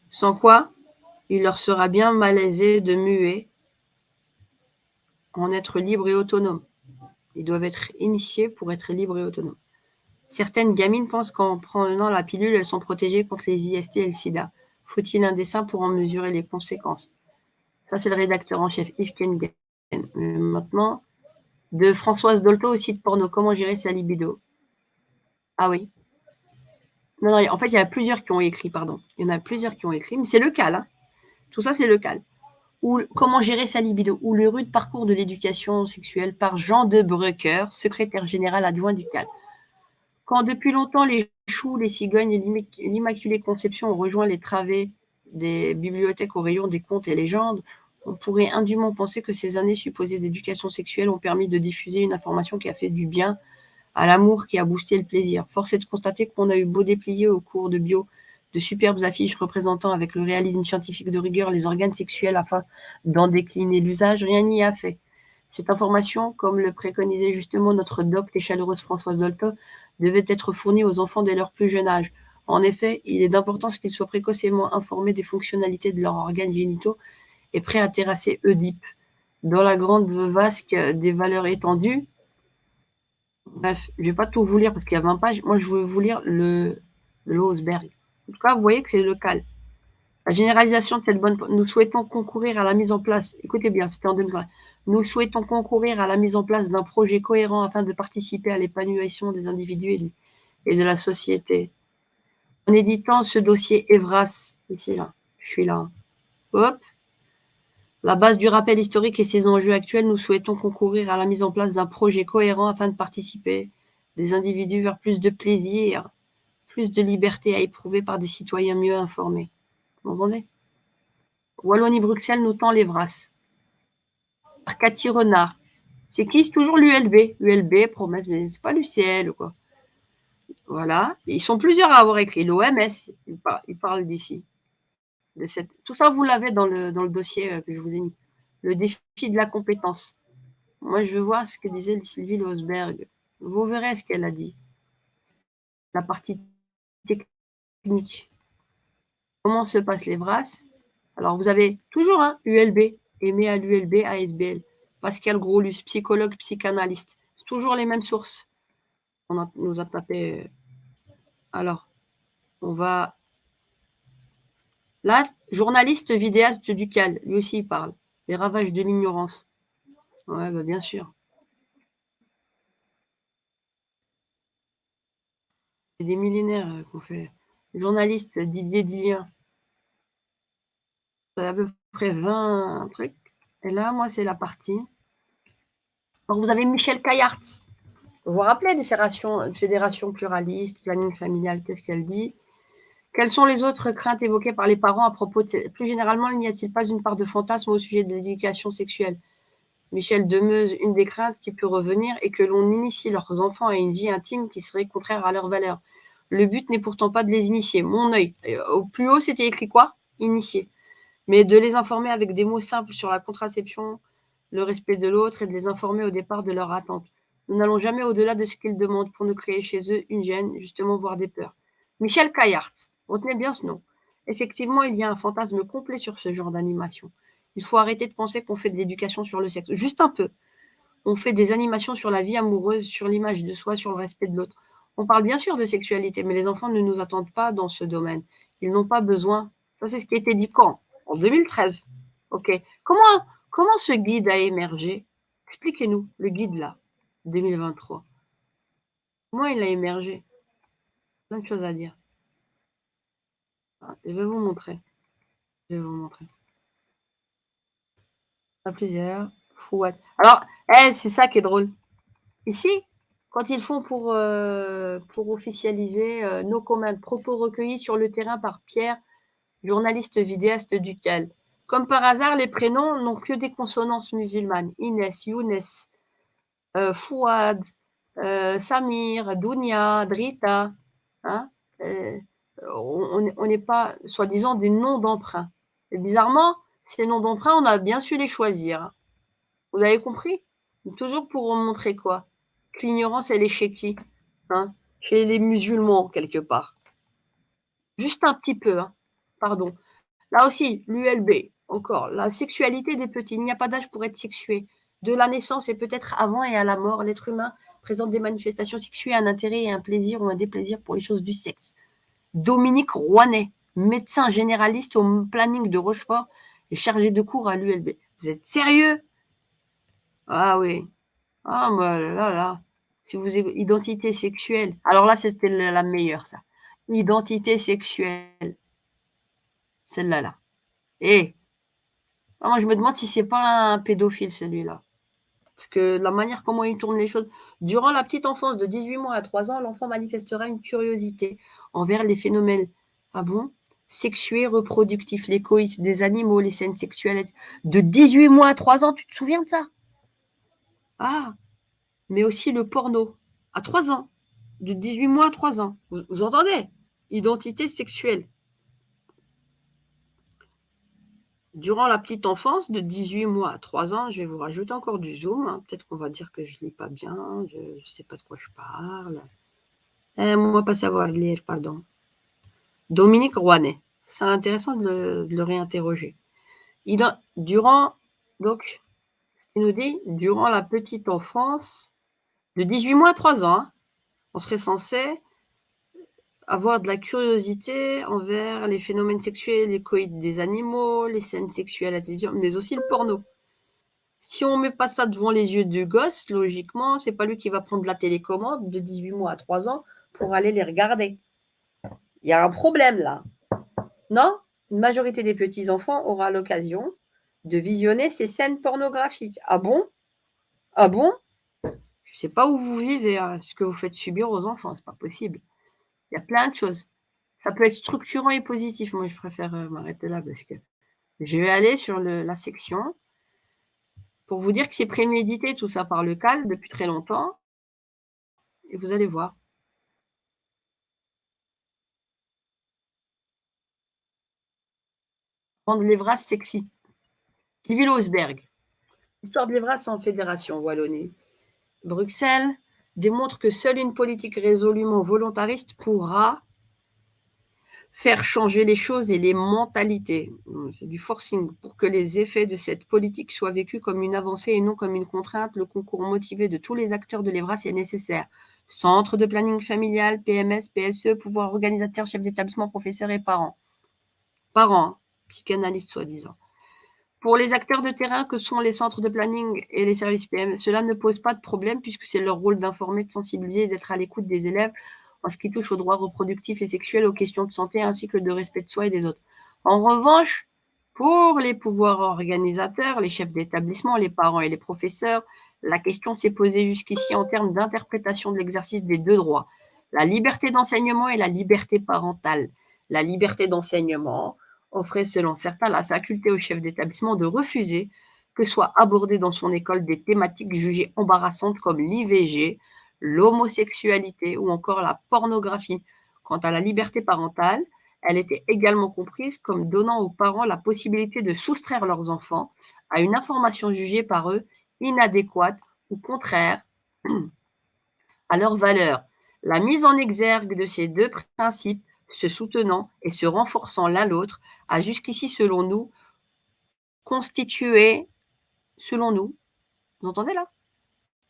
Sans quoi, il leur sera bien malaisé de muer, en être libres et autonomes. Ils doivent être initiés pour être libres et autonomes. Certaines gamines pensent qu'en prenant la pilule, elles sont protégées contre les IST et le sida. Faut-il un dessin pour en mesurer les conséquences? Ça, c'est le rédacteur en chef, Yves Kengen. Maintenant, de Françoise Dolto au site porno. Comment gérer sa libido? Ah oui. Non, non, en fait, il y a plusieurs qui ont écrit, pardon. Il y en a plusieurs qui ont écrit, mais c'est le CAL. Hein. Tout ça, c'est le CAL. Ou Comment gérer sa libido, ou le rude parcours de l'éducation sexuelle par Jean de Brecker, secrétaire général adjoint du CAL. Quand depuis longtemps les choux, les cigognes et l'Immaculée Conception ont rejoint les travées des bibliothèques au rayon des contes et légendes, on pourrait indûment penser que ces années supposées d'éducation sexuelle ont permis de diffuser une information qui a fait du bien à l'amour, qui a boosté le plaisir. Force est de constater qu'on a eu beau déplier au cours de bio de superbes affiches représentant avec le réalisme scientifique de rigueur les organes sexuels afin d'en décliner l'usage, rien n'y a fait. Cette information, comme le préconisait justement notre docte et chaleureuse Françoise Dolto, devait être fournie aux enfants dès leur plus jeune âge. En effet, il est d'importance qu'ils soient précocement informés des fonctionnalités de leurs organes génitaux et prêts à terrasser Oedipe. Dans la grande vasque des valeurs étendues, bref, je ne vais pas tout vous lire parce qu'il y a 20 pages. Moi, je veux vous lire le Losberg. En tout cas, vous voyez que c'est local. La généralisation de cette bonne... Nous souhaitons concourir à la mise en place... Écoutez bien, c'était en 2020. Nous souhaitons concourir à la mise en place d'un projet cohérent afin de participer à l'épanouissement des individus et de la société. En éditant ce dossier Evras, ici, là, je suis là. Hop. La base du rappel historique et ses enjeux actuels, nous souhaitons concourir à la mise en place d'un projet cohérent afin de participer des individus vers plus de plaisir, plus de liberté à éprouver par des citoyens mieux informés. Vous entendez? Wallonie-Bruxelles nous tend les brasses. Par Cathy Renard. C'est qui? C'est toujours l'ULB. ULB, promesse, mais c'est pas l'UCL ou quoi. Voilà. Ils sont plusieurs à avoir écrit. L'OMS, ils parlent d'ici. Tout ça, vous l'avez dans le dossier que je vous ai mis. Le défi de la compétence. Moi, je veux voir ce que disait Sylvie Losberg. Vous verrez ce qu'elle a dit. La partie technique. Comment se passent les VRAS? Alors, vous avez toujours ULB, aimé à l'ULB, ASBL. Pascal Grolus, psychologue, psychanalyste. C'est toujours les mêmes sources. Nous a tapé. Alors, on va. Là, journaliste vidéaste du CAL, lui aussi il parle. Les ravages de l'ignorance. Ouais, bah bien sûr. C'est des millénaires qu'on fait. Journaliste Didier Dillien. C'est à peu près 20 trucs. Et là, moi, c'est la partie. Alors, vous avez Michel Caillart. Vous vous rappelez des fédérations pluralistes, planning familial, qu'est-ce qu'elle dit? Quelles sont les autres craintes évoquées par les parents à propos de... Plus généralement, n'y a-t-il pas une part de fantasme au sujet de l'éducation sexuelle? Michel Demeuse, une des craintes qui peut revenir est que l'on initie leurs enfants à une vie intime qui serait contraire à leurs valeurs. Le but n'est pourtant pas de les initier. Mon œil. Au plus haut, c'était écrit quoi? Initier. Mais de les informer avec des mots simples sur la contraception, le respect de l'autre et de les informer au départ de leurs attentes. Nous n'allons jamais au-delà de ce qu'ils demandent pour ne créer chez eux une gêne, justement, voire des peurs. Michel Caillart, retenez bien ce nom. Effectivement, il y a un fantasme complet sur ce genre d'animation. Il faut arrêter de penser qu'on fait de l'éducation sur le sexe. Juste un peu. On fait des animations sur la vie amoureuse, sur l'image de soi, sur le respect de l'autre. On parle bien sûr de sexualité, mais les enfants ne nous attendent pas dans ce domaine. Ils n'ont pas besoin. Ça, c'est ce qui a été dit quand? En 2013. OK. Comment ce guide a émergé? Expliquez-nous, le guide là, 2023. Comment il a émergé? Plein de choses à dire. Je vais vous montrer. Je vais vous montrer. À plusieurs. Fouette. Alors, c'est ça qui est drôle. Ici, quand ils font pour officialiser nos commandes, propos recueillis sur le terrain par Pierre, journaliste vidéaste du CAL. Comme par hasard, les prénoms n'ont que des consonances musulmanes. Inès, Younes, Fouad, Samir, Dounia, Drita. Hein, euh, on n'est pas, soi-disant, des noms d'emprunt. Et bizarrement, ces noms d'emprunt, on a bien su les choisir. Vous avez compris? Toujours pour montrer quoi? Que l'ignorance, elle est chez qui? Hein? Chez les musulmans, quelque part. Juste un petit peu, hein. Pardon. Là aussi, l'ULB, encore. La sexualité des petits. Il n'y a pas d'âge pour être sexué. De la naissance et peut-être avant et à la mort, l'être humain présente des manifestations sexuées, un intérêt et un plaisir ou un déplaisir pour les choses du sexe. Dominique Rouanet, médecin généraliste au planning de Rochefort et chargé de cours à l'ULB. Vous êtes sérieux? Ah oui. Ah, bah là. Si vous identité sexuelle. Alors là, c'était la meilleure, ça. Identité sexuelle. Celle-là, là. Et moi, je me demande si c'est pas un pédophile, celui-là. Parce que la manière comment il tourne les choses. Durant la petite enfance de 18 mois à 3 ans, l'enfant manifestera une curiosité envers les phénomènes. Ah bon? Sexués, reproductifs, les coïts des animaux, les scènes sexuelles. De 18 mois à 3 ans, tu te souviens de ça? Ah, mais aussi le porno. À 3 ans. De 18 mois à 3 ans. Vous entendez? Identité sexuelle. Durant la petite enfance, de 18 mois à 3 ans, je vais vous rajouter encore du zoom. Hein. Peut-être qu'on va dire que je ne lis pas bien, je ne sais pas de quoi je parle. Moi, pas savoir lire, pardon. Dominique Rouanet. C'est intéressant de le réinterroger. Durant, donc, il nous dit, durant la petite enfance, de 18 mois à 3 ans, hein, on serait censé avoir de la curiosité envers les phénomènes sexuels, les coïts des animaux, les scènes sexuelles à la télévision, mais aussi le porno. Si on met pas ça devant les yeux du gosse, logiquement, c'est pas lui qui va prendre la télécommande de 18 mois à 3 ans pour aller les regarder. Il y a un problème là. Non? Une majorité des petits-enfants aura l'occasion de visionner ces scènes pornographiques. Ah bon? Ah bon? Je sais pas où vous vivez, hein, ce que vous faites subir aux enfants, c'est pas possible. Il y a plein de choses. Ça peut être structurant et positif. Moi, je préfère m'arrêter là parce que je vais aller sur la section pour vous dire que c'est prémédité tout ça par le CAL depuis très longtemps. Et vous allez voir. Rendre les vras sexy. Sylvie Losberg. L'histoire de l'Evras en fédération Wallonie. Bruxelles démontre que seule une politique résolument volontariste pourra faire changer les choses et les mentalités. C'est du forcing. Pour que les effets de cette politique soient vécus comme une avancée et non comme une contrainte, le concours motivé de tous les acteurs de l'Evras est nécessaire. Centre de planning familial, PMS, PSE, pouvoir organisateur, chef d'établissement, professeurs et parents. Parents, psychanalystes soi-disant. Pour les acteurs de terrain que sont les centres de planning et les services PM, cela ne pose pas de problème puisque c'est leur rôle d'informer, de sensibiliser et d'être à l'écoute des élèves en ce qui touche aux droits reproductifs et sexuels, aux questions de santé ainsi que de respect de soi et des autres. En revanche, pour les pouvoirs organisateurs, les chefs d'établissement, les parents et les professeurs, la question s'est posée jusqu'ici en termes d'interprétation de l'exercice des deux droits, la liberté d'enseignement et la liberté parentale. La liberté d'enseignement offrait selon certains la faculté au chef d'établissement de refuser que soient abordées dans son école des thématiques jugées embarrassantes comme l'IVG, l'homosexualité ou encore la pornographie. Quant à la liberté parentale, elle était également comprise comme donnant aux parents la possibilité de soustraire leurs enfants à une information jugée par eux inadéquate ou contraire à leurs valeurs. La mise en exergue de ces deux principes, se soutenant et se renforçant l'un l'autre, a jusqu'ici, selon nous, constitué, vous entendez là,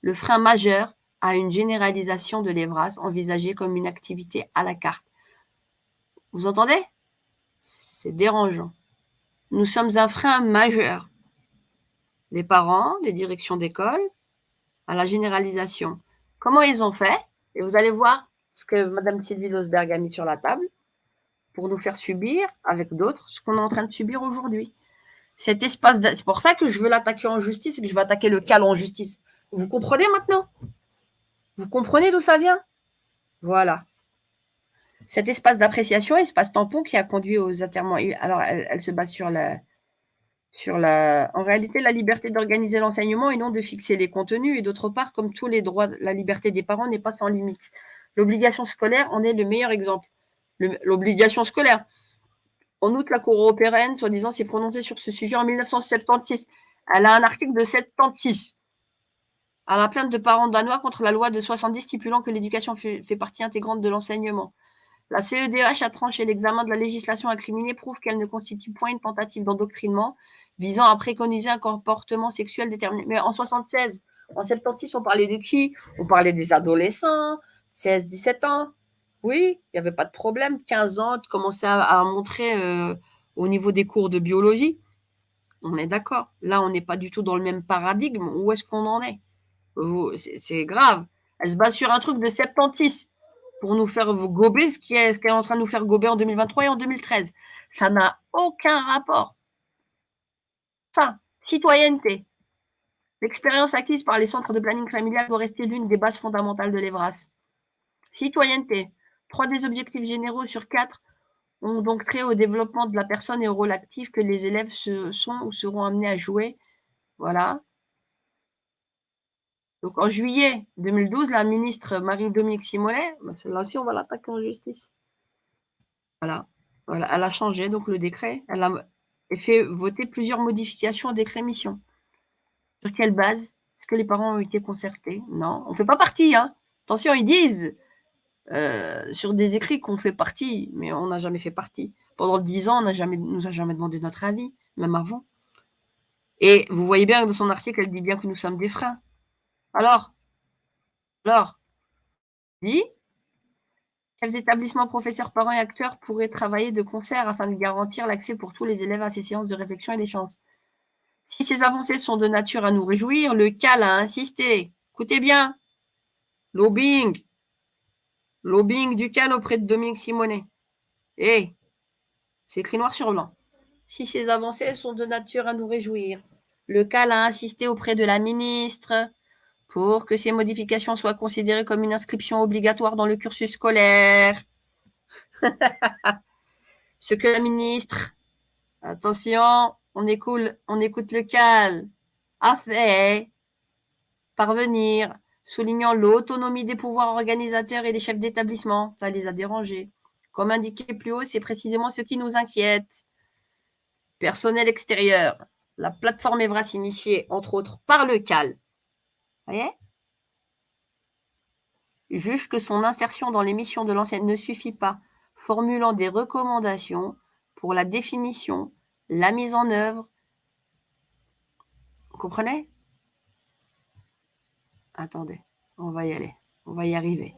le frein majeur à une généralisation de l'Evras envisagée comme une activité à la carte. Vous entendez? C'est dérangeant. Nous sommes un frein majeur. Les parents, les directions d'école, à la généralisation. Comment ils ont fait? Et vous allez voir ce que Mme Sylvie Losberg a mis sur la table pour nous faire subir, avec d'autres, ce qu'on est en train de subir aujourd'hui. Cet espace, c'est pour ça que je veux l'attaquer en justice et que je veux attaquer le CAL en justice. Vous comprenez maintenant? Vous comprenez d'où ça vient? Voilà. Cet espace d'appréciation, espace tampon qui a conduit aux enterrements. Alors, elle se base sur en réalité, la liberté d'organiser l'enseignement et non de fixer les contenus. Et d'autre part, comme tous les droits, la liberté des parents n'est pas sans limite. L'obligation scolaire en est le meilleur exemple. L'obligation scolaire. En outre, la Cour européenne, soi-disant, s'est prononcée sur ce sujet en 1976. Elle a un article de 76 à la plainte de parents danois contre la loi de 70 stipulant que l'éducation fait partie intégrante de l'enseignement. La CEDH a tranché l'examen de la législation incriminée prouve qu'elle ne constitue point une tentative d'endoctrinement visant à préconiser un comportement sexuel déterminé. Mais en 76, en 76, on parlait de qui? On parlait des adolescents, 16, 17 ans. Oui, il n'y avait pas de problème. 15 ans, de commencer à montrer au niveau des cours de biologie. On est d'accord. Là, on n'est pas du tout dans le même paradigme. Où est-ce qu'on en est? C'est grave. Elle se base sur un truc de 76 pour nous faire gober ce qu'elle est en train de nous faire gober en 2023 et en 2013. Ça n'a aucun rapport. Ça, citoyenneté. L'expérience acquise par les centres de planning familial doit rester l'une des bases fondamentales de l'Evras. Citoyenneté. 3 des objectifs généraux sur 4 ont donc trait au développement de la personne et au rôle actif que les élèves sont ou seront amenés à jouer. Voilà. Donc en juillet 2012, la ministre Marie-Dominique Simonet, celle-là aussi on va l'attaquer en justice. Voilà. Elle a changé donc le décret. Elle a fait voter plusieurs modifications au décret mission. Sur quelle base? Est-ce que les parents ont été concertés? Non, on ne fait pas partie. Hein. Attention, ils disent sur des écrits qu'on fait partie, mais on n'a jamais fait partie. Pendant 10 ans, on nous a jamais demandé notre avis, même avant. Et vous voyez bien que dans son article, elle dit bien que nous sommes des freins. Alors, dit, chef d'établissement, professeurs, parents et acteurs pourraient travailler de concert afin de garantir l'accès pour tous les élèves à ces séances de réflexion et d'échange. Si ces avancées sont de nature à nous réjouir, le CAL a insisté. Écoutez bien, lobbying du CAL auprès de Dominique Simonet. Et c'est écrit noir sur blanc. Si ces avancées sont de nature à nous réjouir, le CAL a insisté auprès de la ministre pour que ces modifications soient considérées comme une inscription obligatoire dans le cursus scolaire. Ce que la ministre, attention, on écoute le CAL, a fait parvenir, soulignant l'autonomie des pouvoirs organisateurs et des chefs d'établissement. Ça les a dérangés. Comme indiqué plus haut, c'est précisément ce qui nous inquiète. Personnel extérieur. La plateforme Evras initiée, entre autres, par le CAL, vous voyez, juge que son insertion dans les missions de l'enseigne ne suffit pas, formulant des recommandations pour la définition, la mise en œuvre. Vous comprenez? Attendez, on va y aller, on va y arriver.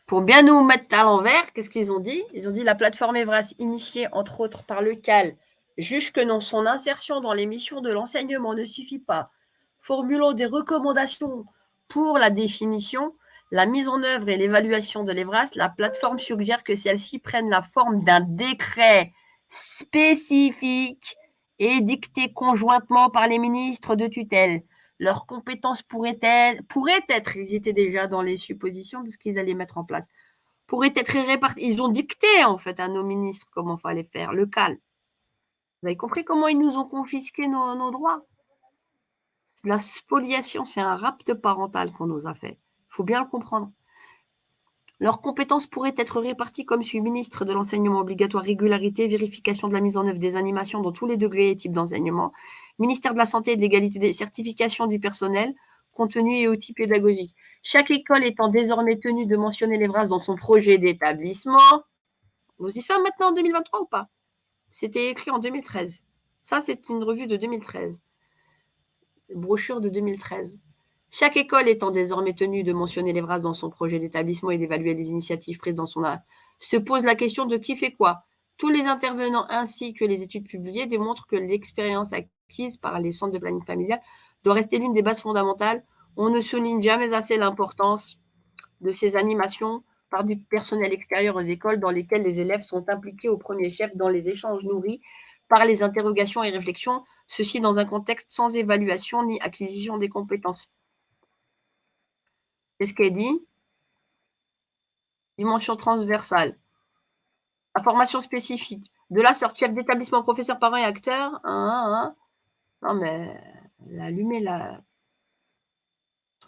Pour bien nous mettre à l'envers, qu'est-ce qu'ils ont dit? Ils ont dit la plateforme Evras, initiée entre autres par le CAL, juge que non, son insertion dans les missions de l'enseignement ne suffit pas, formulant des recommandations pour la définition, la mise en œuvre et l'évaluation de l'Evras. La plateforme suggère que celle-ci prenne la forme d'un décret spécifique et dicté conjointement par les ministres de tutelle. Leurs compétences pourraient être, ils étaient déjà dans les suppositions de ce qu'ils allaient mettre en place, pourraient être réparties. Ils ont dicté, en fait, à nos ministres comment il fallait faire, le CAL. Vous avez compris comment ils nous ont confisqué nos droits? La spoliation, c'est un rapt parental qu'on nous a fait. Il faut bien le comprendre. Leurs compétences pourraient être réparties comme suit: ministre de l'enseignement obligatoire, régularité, vérification de la mise en œuvre des animations dans tous les degrés et types d'enseignement, ministère de la Santé et de l'égalité des certifications du personnel, contenu et outils pédagogiques. Chaque école étant désormais tenue de mentionner l'Evras dans son projet d'établissement. Nous y sommes maintenant en 2023 ou pas? C'était écrit en 2013. Ça, c'est une revue de 2013. Brochure de 2013. Chaque école étant désormais tenue de mentionner l'Evras dans son projet d'établissement et d'évaluer les initiatives prises dans son art, se pose la question de qui fait quoi. Tous les intervenants ainsi que les études publiées démontrent que l'expérience acquise par les centres de planning familial doit rester l'une des bases fondamentales. On ne souligne jamais assez l'importance de ces animations par du personnel extérieur aux écoles dans lesquelles les élèves sont impliqués au premier chef dans les échanges nourris par les interrogations et réflexions, ceci dans un contexte sans évaluation ni acquisition des compétences. Qu'est-ce qu'elle dit? Dimension transversale. La formation spécifique. De la sorte, chef d'établissement, professeur, parents et acteurs. Non, mais allumez la.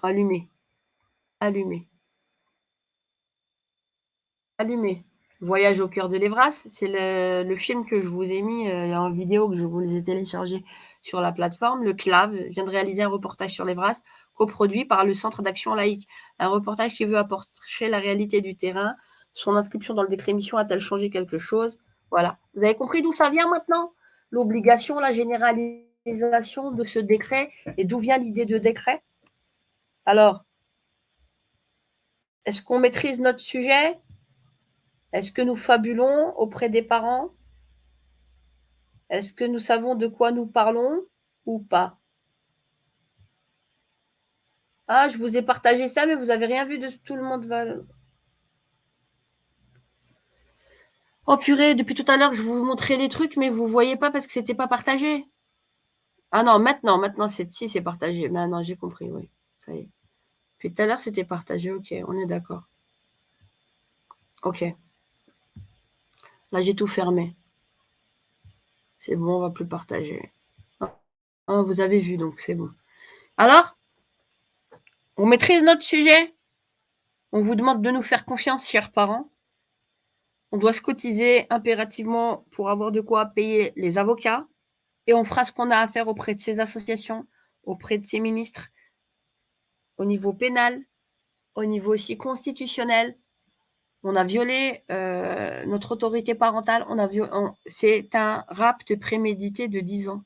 Allumez. Allumez. Allumez. Voyage au cœur de l'Evras, c'est le film que je vous ai mis en vidéo, que je vous les ai téléchargés sur la plateforme. Le CLAV vient de réaliser un reportage sur l'Evras, coproduit par le Centre d'action laïque. Un reportage qui veut approcher la réalité du terrain. Son inscription dans le décret mission a-t-elle changé quelque chose? Voilà. Vous avez compris d'où ça vient maintenant? L'obligation, la généralisation de ce décret, et d'où vient l'idée de décret? Alors, est-ce qu'on maîtrise notre sujet? Est-ce que nous fabulons auprès des parents? Est-ce que nous savons de quoi nous parlons ou pas? Ah, je vous ai partagé ça, mais vous n'avez rien vu de tout le monde va. Oh purée, depuis tout à l'heure, je vous montrais les trucs, mais vous ne voyez pas parce que c'était pas partagé. Ah non, maintenant, c'est partagé. Maintenant, j'ai compris, oui. Ça y est. Puis tout à l'heure, c'était partagé, ok, on est d'accord. Ok. Là, j'ai tout fermé. C'est bon, on va plus partager. Ah, vous avez vu, donc c'est bon. Alors, on maîtrise notre sujet? On vous demande de nous faire confiance, chers parents. On doit se cotiser impérativement pour avoir de quoi payer les avocats. Et on fera ce qu'on a à faire auprès de ces associations, auprès de ces ministres, au niveau pénal, au niveau aussi constitutionnel. On a violé notre autorité parentale. C'est un rapt prémédité de 10 ans,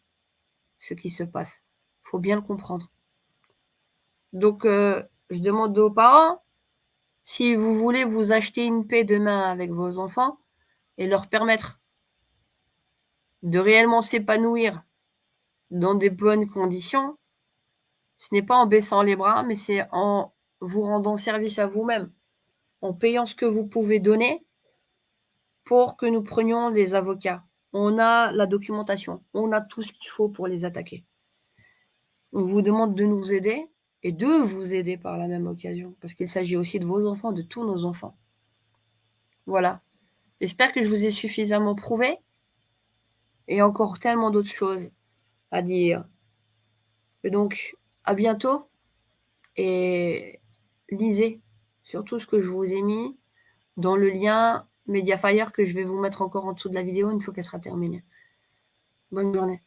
ce qui se passe. Il faut bien le comprendre. Donc, je demande aux parents, si vous voulez vous acheter une paix demain avec vos enfants et leur permettre de réellement s'épanouir dans des bonnes conditions, ce n'est pas en baissant les bras, mais c'est en vous rendant service à vous-même, en payant ce que vous pouvez donner pour que nous prenions les avocats. On a la documentation, on a tout ce qu'il faut pour les attaquer. On vous demande de nous aider et de vous aider par la même occasion, parce qu'il s'agit aussi de vos enfants, de tous nos enfants. Voilà. J'espère que je vous ai suffisamment prouvé et encore tellement d'autres choses à dire. Et donc, à bientôt et lisez surtout ce que je vous ai mis dans le lien Mediafire que je vais vous mettre encore en dessous de la vidéo une fois qu'elle sera terminée. Bonne journée.